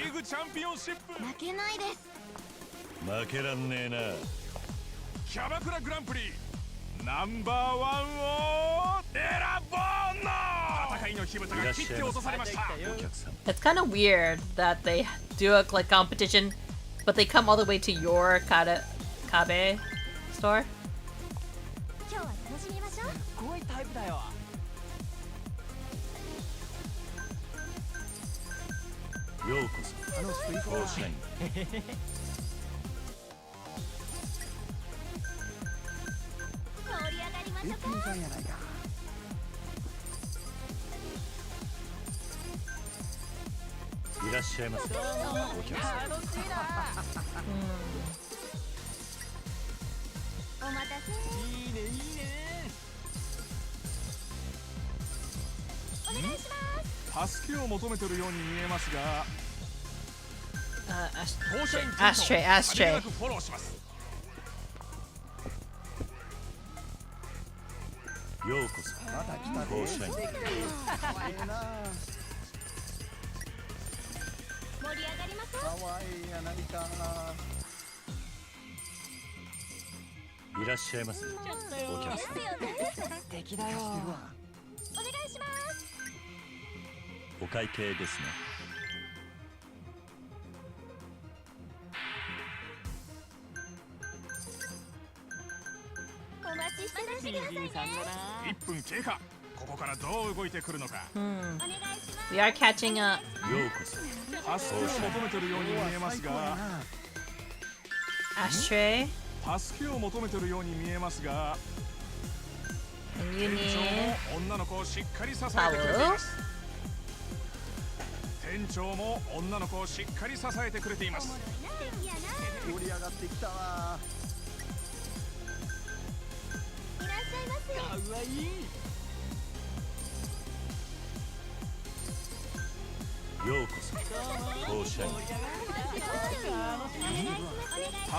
けらんねえな。キャバクラグランプリナンバーワンを選ぼうの戦いの火蓋が切って落とされました。 It's kind of weird that they do a like competition, but they come all the way to your Kabe store. 今日は楽しみましょう。すごいタイプだよ。ようこそ。甲子園。盛り上がりましょうか。いらっしゃいませ。お客さん。お待たせ。いいねいいね。お願いします。助けを求めてるように見えますが、Ashtray. フォローします。ようこそ。甲子園。盛り上がりましょう。いらっしゃいませ。お客さん。素敵だよ。お願いします。お会計ですね。お待ちしてましてくださいね。 1分経過。ここからどう動いてくるのか。 お願いします。 We are catching up. ようこそ。助けを求めてるように見えますが、 Ashtray. 助けを求めてるように見えますが、 And you 店 need 長も女の子をしっかり支えてくれています。店長も女の子をしっかり支えてくれています。素敵やな。盛り上がってきたわ。いらっしゃいませ。かわいい。ようこそ。甲子園。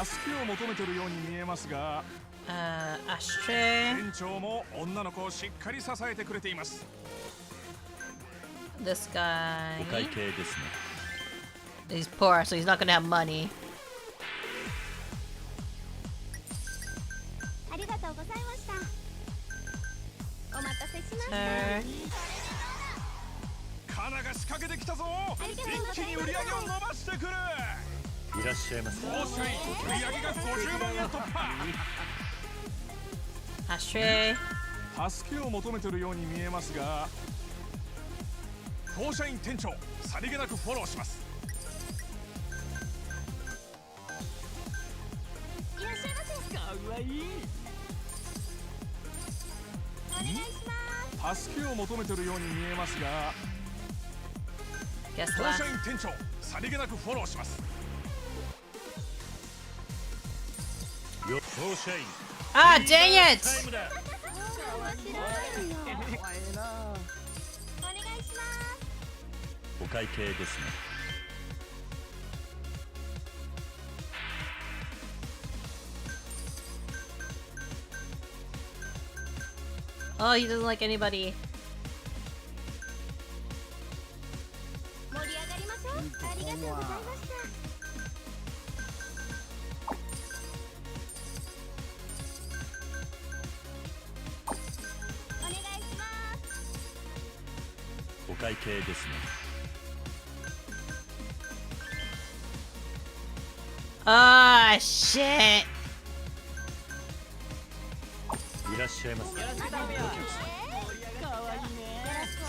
助けを求めてるように見えますが、 Ashtray. 店長も女の子をしっかり支えてくれています。 This guy. お会計ですね。 He's poor, so he's not gonna have money. ありがとうございました。お待たせしました。 カナが仕掛けてきたぞ。ありがとうございます。一気に売り上げを伸ばしてくる。いらっしゃいませ。放射員売り上げが50万円突破。Ashtray. 助けを求めてるように見えますが、放射員店長さりげなくフォローします。いらっしゃいませ。かわいい。お願いします。助けを求めてるように見えますが、 Guess 放 last. 射員店長さりげなくフォローします。放射員 Ah, dang it! タイムだ。面白いよ。怖いな。お願いします。お会計ですね。Oh, he doesn't like anybody. 盛り上がりましょう。ありがとうございました。お願いします。お会計ですね。Ah, shit. いらっしゃいませ。かわいいね。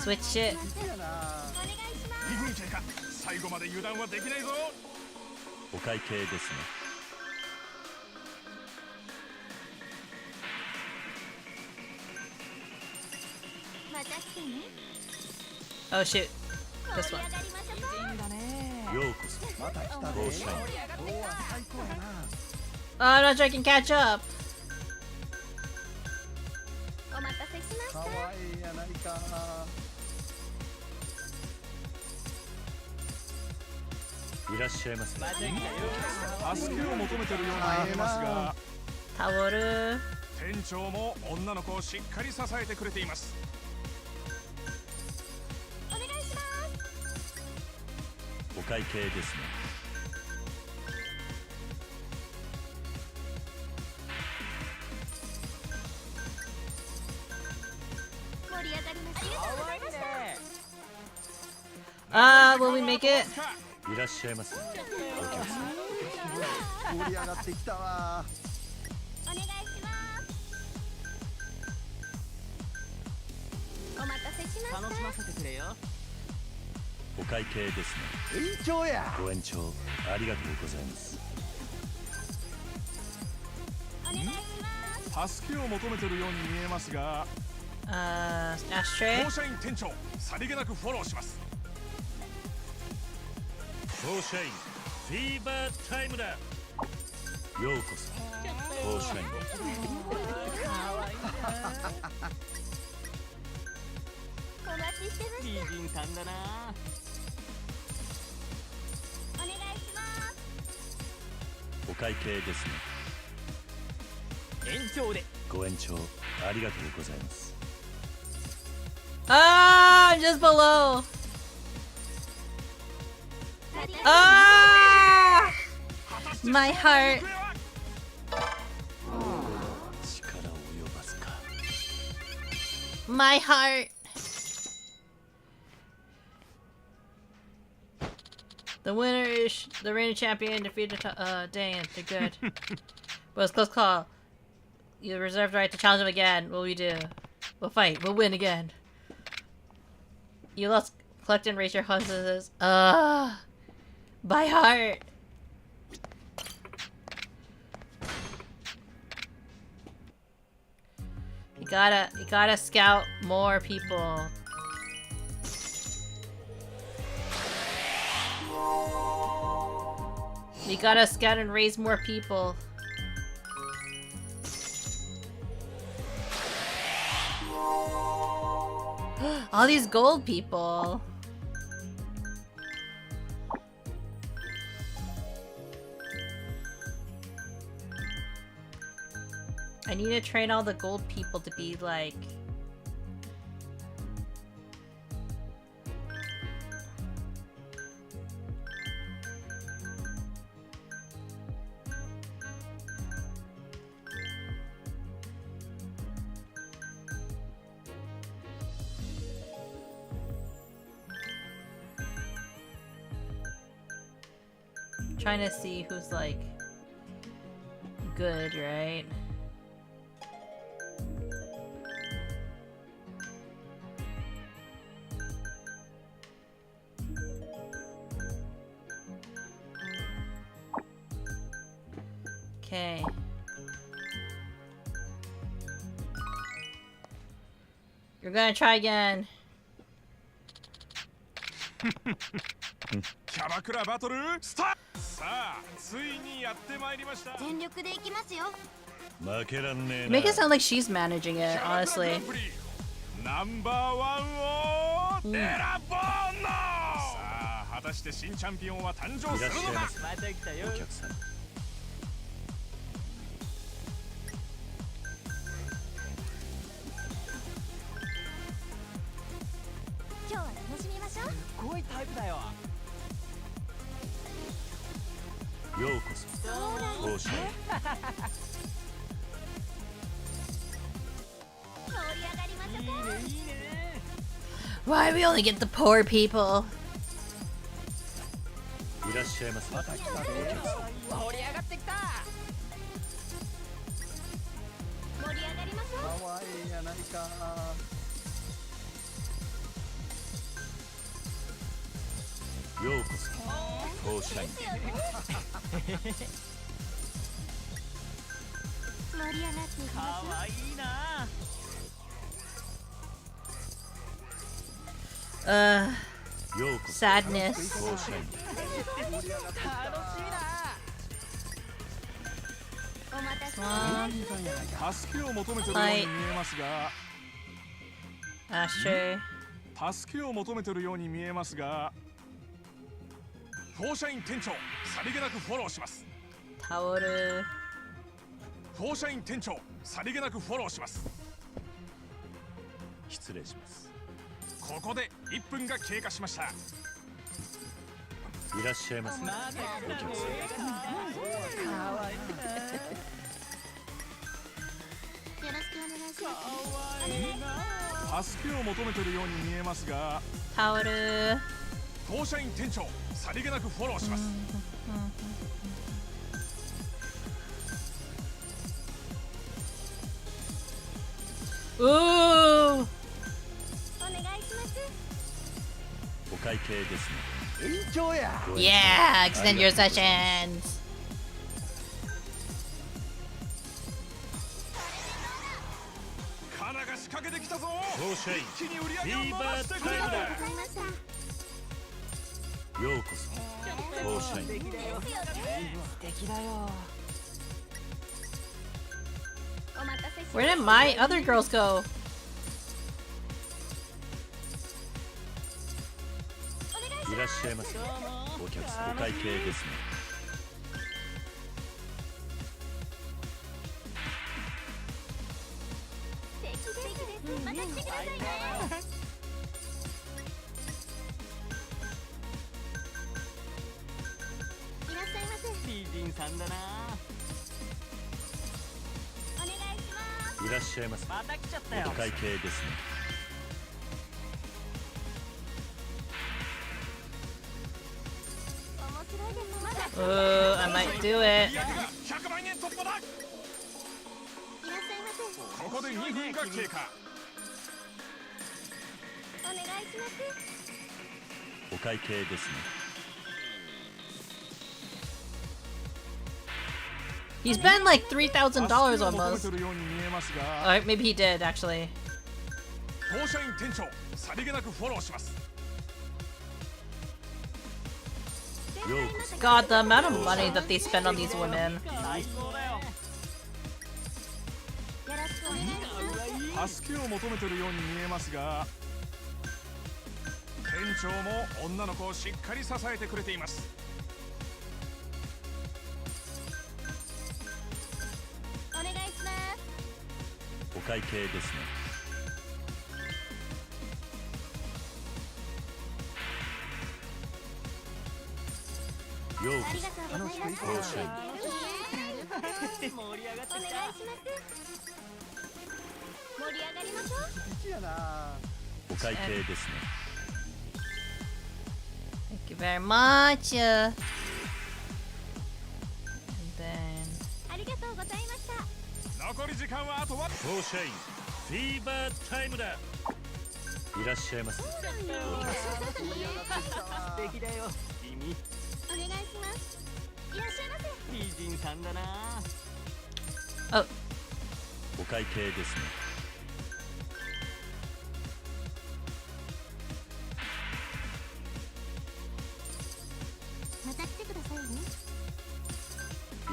Switch it. お願いします。 2分経過、最後まで油断はできないぞ。お会計ですね。また来てね。 Oh, shoot. 盛 This り one. 上がりましょうか。いいんだね。ようこそ。また来たね。放射員今日は最高やな。 Oh, I'm not sure I can catch up. お待たせしましかわた。いいやないか。いらっしゃいませ。助けを求めてるように見えますが、 Taworu. 店長も女の子をしっかり支えてくれています。お願いします。お会計ですね。盛り上がりましょう。ありがとうございました。 Ah, will we make it? いらっしゃいませ。お客様。盛り上がってきたわ。お願いします。お待たせしま楽しました。せてくれよ。お会計ですね。延長や。ご延長ありがとうございます。お願いします。助けを求めてるように見えますが、 Ashtray. 放射員店長さりげなくフォローします。放射員フィーバータイムだ。ようこそ。放射員お待ちしてま美した。人さんだな。お願いします。お会計ですね。延長で。ご延長ありがとうございます。 Ah, I'm just below. Ah, my heart. 力を及ばずか。 My heart. The winner is the reigning champion. Defeated. Dang it, they're good. But it's close call. You reserve the right to challenge them again. What will we do? We'll fight. We'll win again. You lost. Collect and raise your houses. By heart. You gotta scout more people. We gotta scout and raise more people. All these gold people. I need to train all the gold people to be like... Trying to see who's like good, right? Okay. You're gonna try again. キャバクラバトルスタート。さあ、ついにやってまいりました。全力でいきますよ。負けらんねえ Make な it sound like she's managing it, honestly. ナンバーワンを選ぼうの。さあ、果たして新チャンピオンは誕生するのか。また来たよ。お客さん。今日は楽しみましょう。すごいタイプだよ。ようこそ。報酬。盛り上がりましょうか。いいね。 Why we only get the poor people? いらっしゃいませ。また来たで。盛り上がってきた。盛り上がりましょう。かわいいやないか。 ようこそ。報社員。盛り上がっていきますよ。かわいいな。 ようこそ。 Sadness. 報社員。楽しいな。お待たせし Come ま on. いいじゃないか。助けを求めてるように見えますが、 Ashtray. 助けを求めてるように見えますが、放射員店長、さりげなくフォローします。 Taoru. 放射員店長、さりげなくフォローします。失礼します。ここで1分が経過しました。いらっしゃいませ。お客さん。かわいいな。す。よろしくお願いします。助けを求めてるように見えますが、 Taoru. 放射員店長、さりげなくフォローします。 Ooh. お願いします。お会計ですね。延長や。 Yeah, extend your sessions. カナが仕掛けてきたぞ。報社員。一気に売りフ上げを伸ィーバーばしてくれ。タイムだ。ございました。ようこそ。報社員。素敵だよ。お待たせしま Where した。 did my other girls go? いらっしゃいませ。お客さん。お会計ですね。 素敵です。また来てくださいね。いらっしゃいませ。美人さんだな。お願いします。いらっしゃいませ。また来ちゃったよお。会計ですね。 面白いです。まだ Ooh, I might do it. 100万円突破だ。いらっしゃいませ。ここで2分が経過。お願いします。お会計ですね。 He spent like $3,000 almost. 求めてるように見えますが、 Alright, maybe he did actually. 放射員店長、さりげなくフォローします。 ようこそ。 God, the amount of money that they spend on these women. 最高だよ。よろしくお願いします。助けを求めてるように見えますが、店長も女の子をしっかり支えてくれています。 お願いします。お会計ですね。 ようこありがとうございます。そ。報社員。盛り上がってお願いします。きた。盛り上がりましょう。素敵やな。お会計ですね。 Thank you very much. がとうございました。残り時間はあとは当社員フィーバータイムだ。いらっしゃいませ。素敵だよ君。お願いします。いらっしゃいませ。美人さんだな。お会計ですね。また来てくださいね。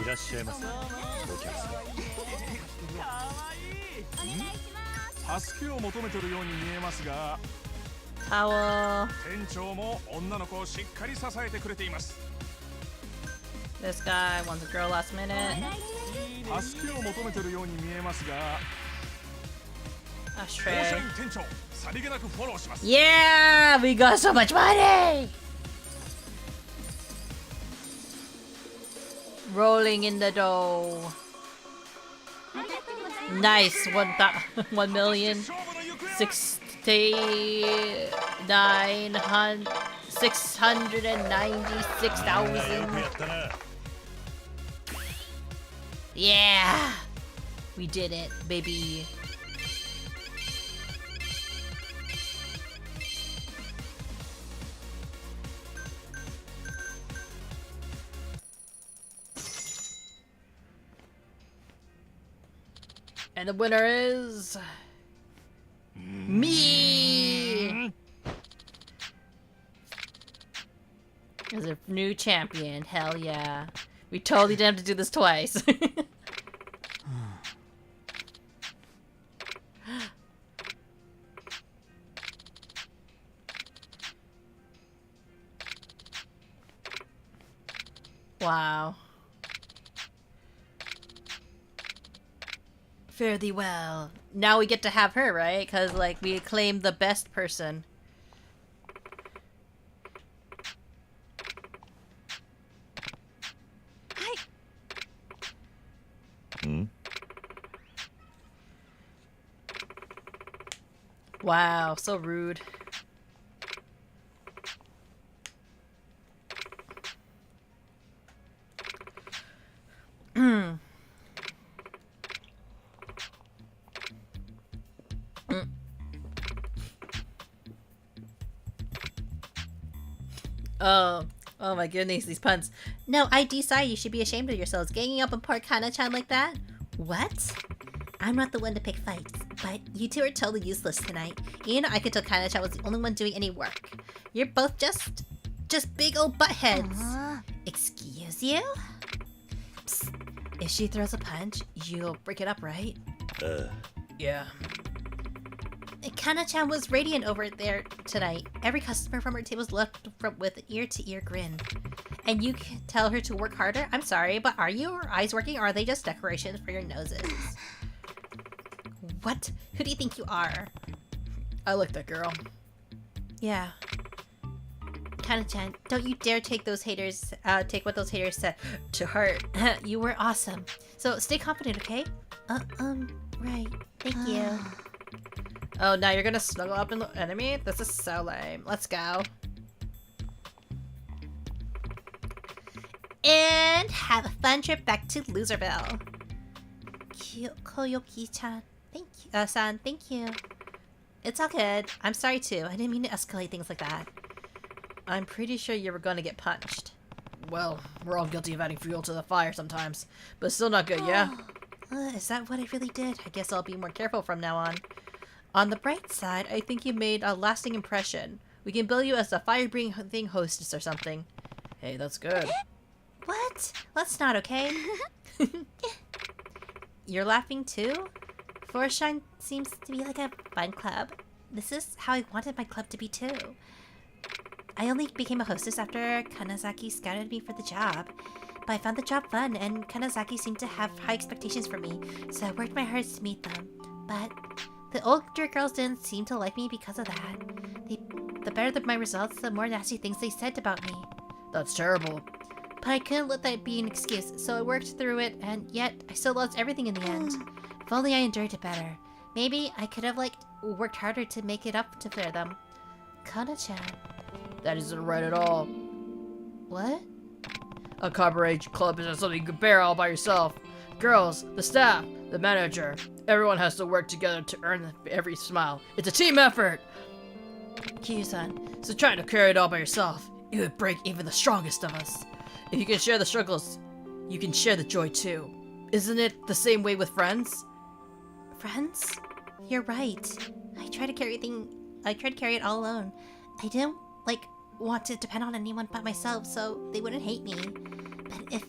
いらっしゃいませ。お客様。かわいい。お願いします。助けを求めてるように見えますが、 Towel. 店長も女の子をしっかり支えてくれています。 This guy wants a girl last minute. 助けを求めてるように見えますが、 Ashtray. 当社員店長さりげなくフォローします。 Yeah, we got so much money. Rolling in the dough. Nice. 1,696,000. やったな。 Yeah, we did it, baby. And the winner is me. As a new champion, hell yeah. We totally didn't have to do this twice. Wow. Fare thee well. Now we get to have her, right? Because, like, we acclaimed the best person. Wow, so rude. Oh my goodness, these puns. No, I decide you should be ashamed of yourselves, ganging up on poor Kana-chan like that. What? I'm not the one to pick fights, but you two are totally useless tonight. You know, I could tell Kana-chan was the only one doing any work. You're both just big old buttheads. Excuse you? Psst. If she throws a punch, you'll break it up, right? Yeah. Kana-chan was radiant over there tonight. Every customer from her tables left with an ear-to-ear grin. And you can tell her to work harder? I'm sorry, but are your eyes working or are they just decorations for your noses? What? Who do you think you are? I like that girl. Yeah. Kana-chan, don't you dare take those haters, take what those haters said to heart. You were awesome. So stay confident, okay? Right. Thank you. Oh, now you're gonna snuggle up in the enemy? This is so lame. Let's go. And have a fun trip back to Loserville. Koyoki-chan. Thank you. San, thank you. It's all good. I'm sorry too. I didn't mean to escalate things like that. I'm pretty sure you were gonna get punched. Well, we're all guilty of adding fuel to the fire sometimes. But still not good, yeah? Is that what I really did? I guess I'll be more careful from now on. On the bright side, I think you made a lasting impression. We can bill you as a fire-breathing hostess or something. Hey, that's good. What? That's not okay. You're laughing too? Forshine seems to be like a fun club. This is how I wanted my club to be too. I only became a hostess after Kanazaki scouted me for the job. But I found the job fun, and Kanazaki seemed to have high expectations for me, so I worked my hardest to meet them. But the older girls didn't seem to like me because of that. The better my results, the more nasty things they said about me. That's terrible. But I couldn't let that be an excuse, so I worked through it, and yet I still lost everything in the end. If only I endured it better. Maybe I could have, worked harder to make it up to them. Kana-chan. That isn't right at all. What? A cabaret club isn't something you can bear all by yourself. Girls, the staff, the manager, everyone has to work together to earn every smile. It's a team effort! Kiryu-san, so trying to carry it all by yourself, it would break even the strongest of us. If you can share the struggles, you can share the joy too. Isn't it the same way with friends? Friends? You're right. I tried to carry it all alone. I didn't, want to depend on anyone but myself so they wouldn't hate me. But if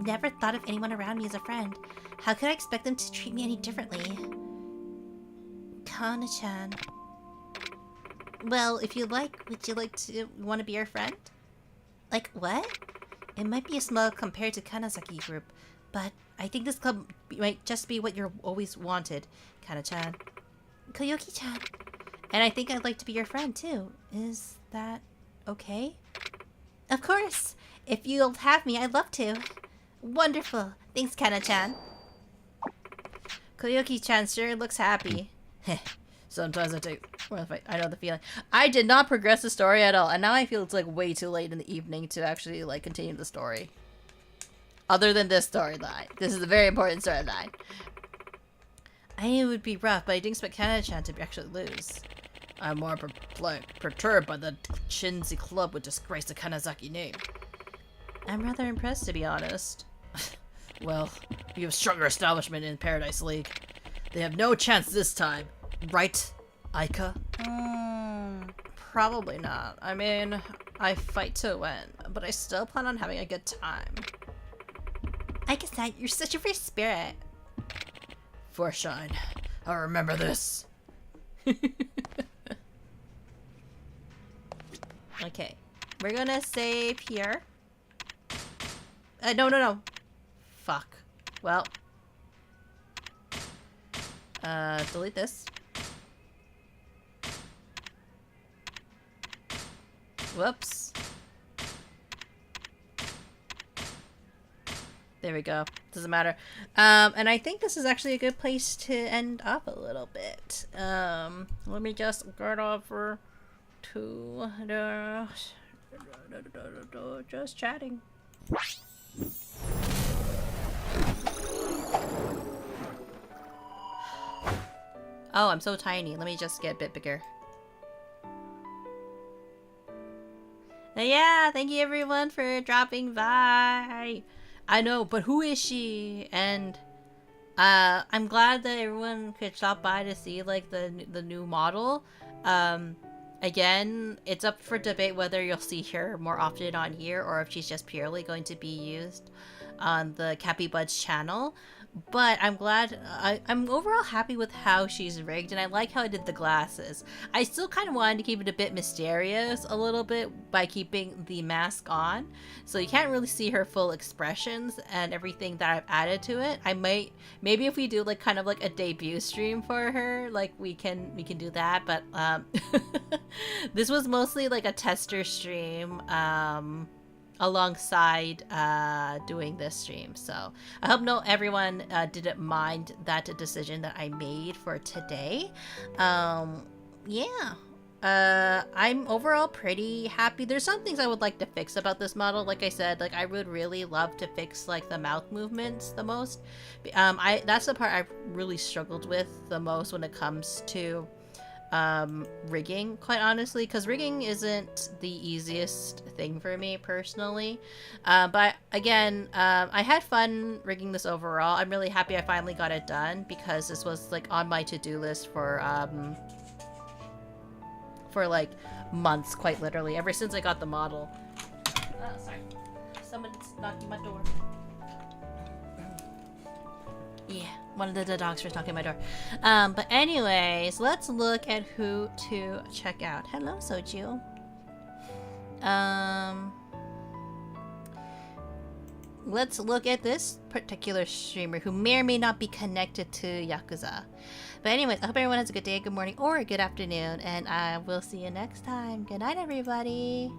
never thought of anyone around me as a friend, how could I expect them to treat me any differently? Kana-chan. Well, if you like, would you want to be our friend? Like what? It might be a small compared to Kanazaki group, but I think this club might just be what you're always wanted, Kana-chan. Koyoki-chan. And I think I'd like to be your friend too. Is that okay? Of course! If you'll have me, I'd love to. Wonderful. Thanks, Kana-chan. Koyoki-chan sure looks happy. Sometimes I take... I know the feeling. I did not progress the story at all, and now I feel it's way too late in the evening to actually continue the story. Other than this storyline. This is a very important storyline. I knew it would be rough, but I didn't expect Kana-chan to actually lose. I'm more perturbed by the Shinzi Club would disgrace the Kanazaki name. I'm rather impressed, to be honest. Well, we have a stronger establishment in Paradise League. They have no chance this time. Right, Aika? Probably not. I mean, I fight to win, but I still plan on having a good time. Aika-san, you're such a free spirit. For shine. I'll remember this. Okay. We're gonna save here. No. Fuck. Well. Delete this. Whoops. There we go. Doesn't matter. And I think this is actually a good place to end up a little bit. Let me just get over to the... just chatting. Oh, I'm so tiny. Let me just get a bit bigger. Yeah, thank you everyone for dropping by. I know, but who is she? And I'm glad that everyone could stop by to see the new model. Again, it's up for debate whether you'll see her more often on here or if she's just purely going to be used on the Cappy Buds channel. But I'm glad, I'm overall happy with how she's rigged, and I like how I did the glasses. I still kind of wanted to keep it a bit mysterious a little bit by keeping the mask on, so you can't really see her full expressions and everything that I've added to it. I might, maybe if we do kind of a debut stream for her, we can do that, but this was mostly a tester stream, alongside doing this stream. So I hope everyone didn't mind that decision that I made for today. Yeah. I'm overall pretty happy. There's some things I would like to fix about this model. Like I said, I would really love to fix the mouth movements the most. That's the part I've really struggled with the most when it comes to rigging, quite honestly, because rigging isn't the easiest thing for me personally, but again, I had fun rigging this overall. I'm really happy I finally got it done, because this was on my to-do list for months, quite literally, ever since I got the model. Sorry, someone's knocking my door. Yeah, one of the dogs was knocking my door. But anyways, let's look at who to check out. Hello, Soju. Let's look at this particular streamer who may or may not be connected to Yakuza. But anyways, I hope everyone has a good day, good morning, or a good afternoon, and I will see you next time. Good night, everybody.